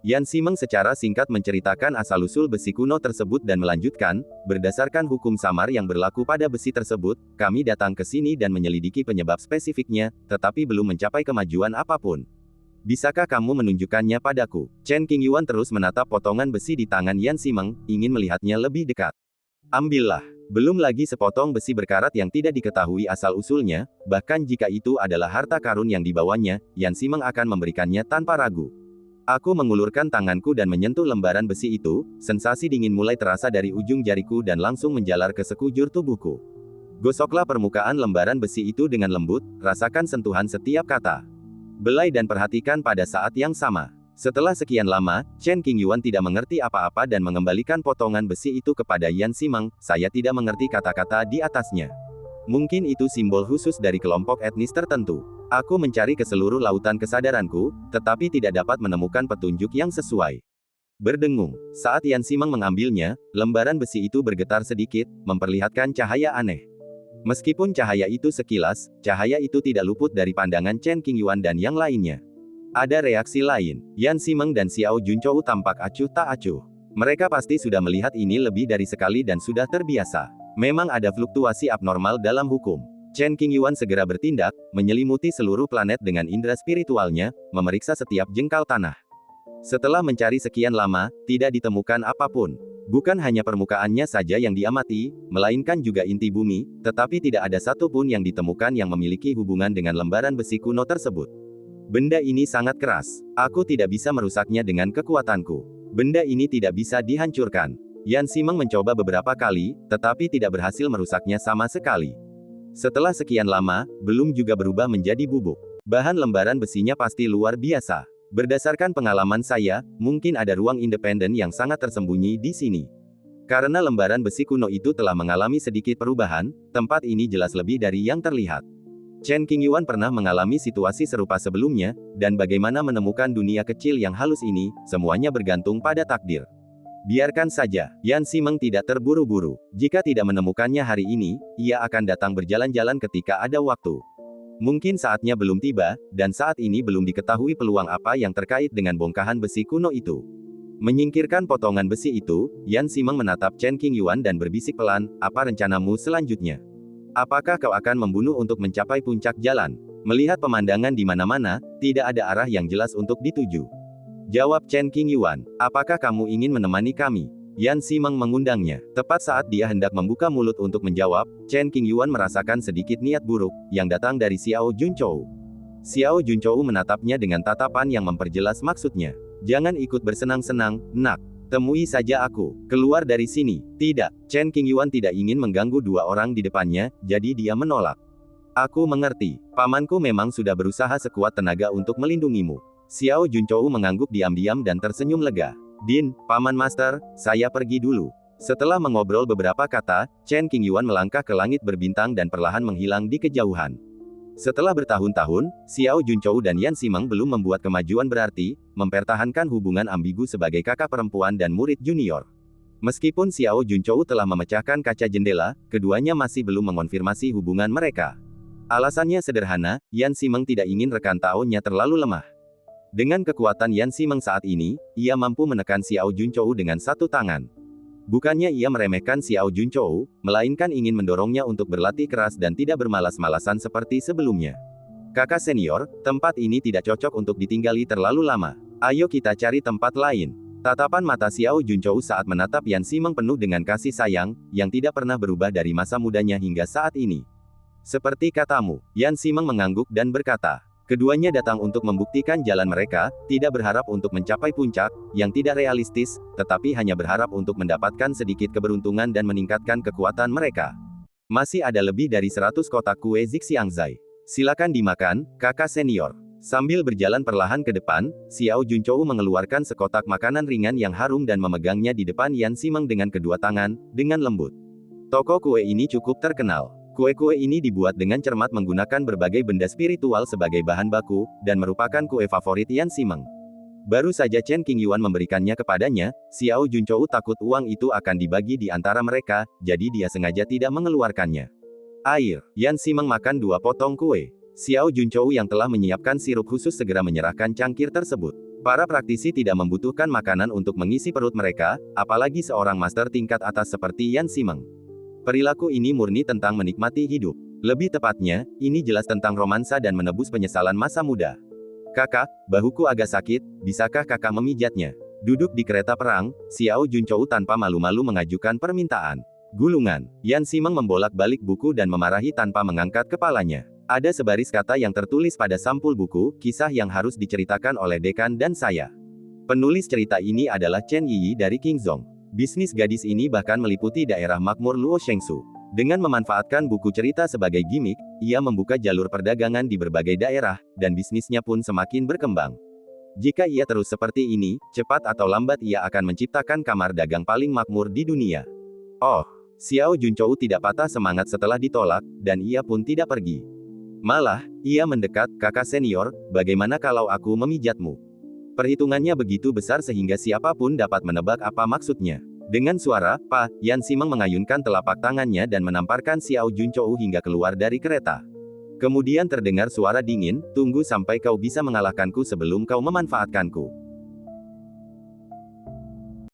Yan Ximeng secara singkat menceritakan asal-usul besi kuno tersebut dan melanjutkan, berdasarkan hukum samar yang berlaku pada besi tersebut, kami datang ke sini dan menyelidiki penyebab spesifiknya, tetapi belum mencapai kemajuan apapun. Bisakah kamu menunjukkannya padaku? Chen Qingyuan terus menatap potongan besi di tangan Yan Ximeng, ingin melihatnya lebih dekat. Ambillah. Belum lagi sepotong besi berkarat yang tidak diketahui asal-usulnya, bahkan jika itu adalah harta karun yang dibawanya, Yan Ximeng akan memberikannya tanpa ragu. Aku mengulurkan tanganku dan menyentuh lembaran besi itu, sensasi dingin mulai terasa dari ujung jariku dan langsung menjalar ke sekujur tubuhku. Gosoklah permukaan lembaran besi itu dengan lembut, rasakan sentuhan setiap kata. Belai dan perhatikan pada saat yang sama. Setelah sekian lama, Chen Qingyuan tidak mengerti apa-apa dan mengembalikan potongan besi itu kepada Yan Ximeng. Saya tidak mengerti kata-kata di atasnya. Mungkin itu simbol khusus dari kelompok etnis tertentu. Aku mencari ke seluruh lautan kesadaranku, tetapi tidak dapat menemukan petunjuk yang sesuai. Berdengung. Saat Yan Ximeng mengambilnya, lembaran besi itu bergetar sedikit, memperlihatkan cahaya aneh. Meskipun cahaya itu sekilas, cahaya itu tidak luput dari pandangan Chen Qingyuan dan yang lainnya. Ada reaksi lain. Yan Ximeng dan Xiao Junchou tampak acuh tak acuh. Mereka pasti sudah melihat ini lebih dari sekali dan sudah terbiasa. Memang ada fluktuasi abnormal dalam hukum. Chen Qingyuan segera bertindak, menyelimuti seluruh planet dengan indera spiritualnya, memeriksa setiap jengkal tanah. Setelah mencari sekian lama, tidak ditemukan apapun. Bukan hanya permukaannya saja yang diamati, melainkan juga inti bumi, tetapi tidak ada satupun yang ditemukan yang memiliki hubungan dengan lembaran besi kuno tersebut. Benda ini sangat keras. Aku tidak bisa merusaknya dengan kekuatanku. Benda ini tidak bisa dihancurkan. Yan Ximeng mencoba beberapa kali, tetapi tidak berhasil merusaknya sama sekali. Setelah sekian lama, belum juga berubah menjadi bubuk. Bahan lembaran besinya pasti luar biasa. Berdasarkan pengalaman saya, mungkin ada ruang independen yang sangat tersembunyi di sini. Karena lembaran besi kuno itu telah mengalami sedikit perubahan, tempat ini jelas lebih dari yang terlihat. Chen Qingyuan pernah mengalami situasi serupa sebelumnya, dan bagaimana menemukan dunia kecil yang halus ini, semuanya bergantung pada takdir. Biarkan saja, Yan Ximeng tidak terburu-buru. Jika tidak menemukannya hari ini, ia akan datang berjalan-jalan ketika ada waktu. Mungkin saatnya belum tiba, dan saat ini belum diketahui peluang apa yang terkait dengan bongkahan besi kuno itu. Menyingkirkan potongan besi itu, Yan Ximeng menatap Chen Qingyuan dan berbisik pelan, apa rencanamu selanjutnya? Apakah kau akan membunuh untuk mencapai puncak jalan? Melihat pemandangan di mana-mana, tidak ada arah yang jelas untuk dituju. Jawab Chen Qingyuan, apakah kamu ingin menemani kami? Yan Ximeng mengundangnya. Tepat saat dia hendak membuka mulut untuk menjawab, Chen Qingyuan merasakan sedikit niat buruk, yang datang dari Xiao Junchou. Xiao Junchou menatapnya dengan tatapan yang memperjelas maksudnya. Jangan ikut bersenang-senang, nak. Temui saja aku. Keluar dari sini. Tidak, Chen Qingyuan tidak ingin mengganggu dua orang di depannya, jadi dia menolak. Aku mengerti. Pamanku memang sudah berusaha sekuat tenaga untuk melindungimu. Xiao Junchou mengangguk diam-diam dan tersenyum lega. Din, Paman Master, saya pergi dulu. Setelah mengobrol beberapa kata, Chen Qingyuan melangkah ke langit berbintang dan perlahan menghilang di kejauhan. Setelah bertahun-tahun, Xiao Junchou dan Yan Ximeng belum membuat kemajuan berarti, mempertahankan hubungan ambigu sebagai kakak perempuan dan murid junior. Meskipun Xiao Junchou telah memecahkan kaca jendela, keduanya masih belum mengonfirmasi hubungan mereka. Alasannya sederhana, Yan Ximeng tidak ingin rekan Tao-nya terlalu lemah. Dengan kekuatan Yan Ximeng saat ini, ia mampu menekan Xiao Junchou dengan satu tangan. Bukannya ia meremehkan Xiao Junchou, melainkan ingin mendorongnya untuk berlatih keras dan tidak bermalas-malasan seperti sebelumnya. Kakak senior, tempat ini tidak cocok untuk ditinggali terlalu lama. Ayo kita cari tempat lain. Tatapan mata Xiao Junchou saat menatap Yan Ximeng penuh dengan kasih sayang, yang tidak pernah berubah dari masa mudanya hingga saat ini. Seperti katamu, Yan Ximeng mengangguk dan berkata. Keduanya datang untuk membuktikan jalan mereka, tidak berharap untuk mencapai puncak, yang tidak realistis, tetapi hanya berharap untuk mendapatkan sedikit keberuntungan dan meningkatkan kekuatan mereka. Masih ada lebih dari 100 kotak kue Zixiangzai. Silakan dimakan, kakak senior. Sambil berjalan perlahan ke depan, Xiao Junchou mengeluarkan sekotak makanan ringan yang harum dan memegangnya di depan Yan Ximeng dengan kedua tangan, dengan lembut. Toko kue ini cukup terkenal. Kue-kue ini dibuat dengan cermat menggunakan berbagai benda spiritual sebagai bahan baku, dan merupakan kue favorit Yan Ximeng. Baru saja Chen Qingyuan memberikannya kepadanya, Xiao Junchou takut uang itu akan dibagi di antara mereka, jadi dia sengaja tidak mengeluarkannya. Air. Yan Ximeng makan 2 potong kue. Xiao Junchou yang telah menyiapkan sirup khusus segera menyerahkan cangkir tersebut. Para praktisi tidak membutuhkan makanan untuk mengisi perut mereka, apalagi seorang master tingkat atas seperti Yan Ximeng. Perilaku ini murni tentang menikmati hidup. Lebih tepatnya, ini jelas tentang romansa dan menebus penyesalan masa muda. Kakak, bahuku agak sakit, bisakah kakak memijatnya? Duduk di kereta perang, Xiao Junchou tanpa malu-malu mengajukan permintaan. Gulungan. Yan Ximeng membolak-balik buku dan memarahi tanpa mengangkat kepalanya. Ada sebaris kata yang tertulis pada sampul buku, kisah yang harus diceritakan oleh dekan dan saya. Penulis cerita ini adalah Chen Yiyi dari Qingzhong. Bisnis gadis ini bahkan meliputi daerah makmur Luo Shengsu. Dengan memanfaatkan buku cerita sebagai gimmick, ia membuka jalur perdagangan di berbagai daerah, dan bisnisnya pun semakin berkembang. Jika ia terus seperti ini, cepat atau lambat ia akan menciptakan kamar dagang paling makmur di dunia. Oh, Xiao Junchou tidak patah semangat setelah ditolak, dan ia pun tidak pergi. Malah, ia mendekat, kakak senior, bagaimana kalau aku memijatmu? Perhitungannya begitu besar sehingga siapapun dapat menebak apa maksudnya. Dengan suara, "Pa," Yan Ximeng mengayunkan telapak tangannya dan menamparkan Xiao Junchou hingga keluar dari kereta. Kemudian terdengar suara dingin, "Tunggu sampai kau bisa mengalahkanku sebelum kau memanfaatkanku."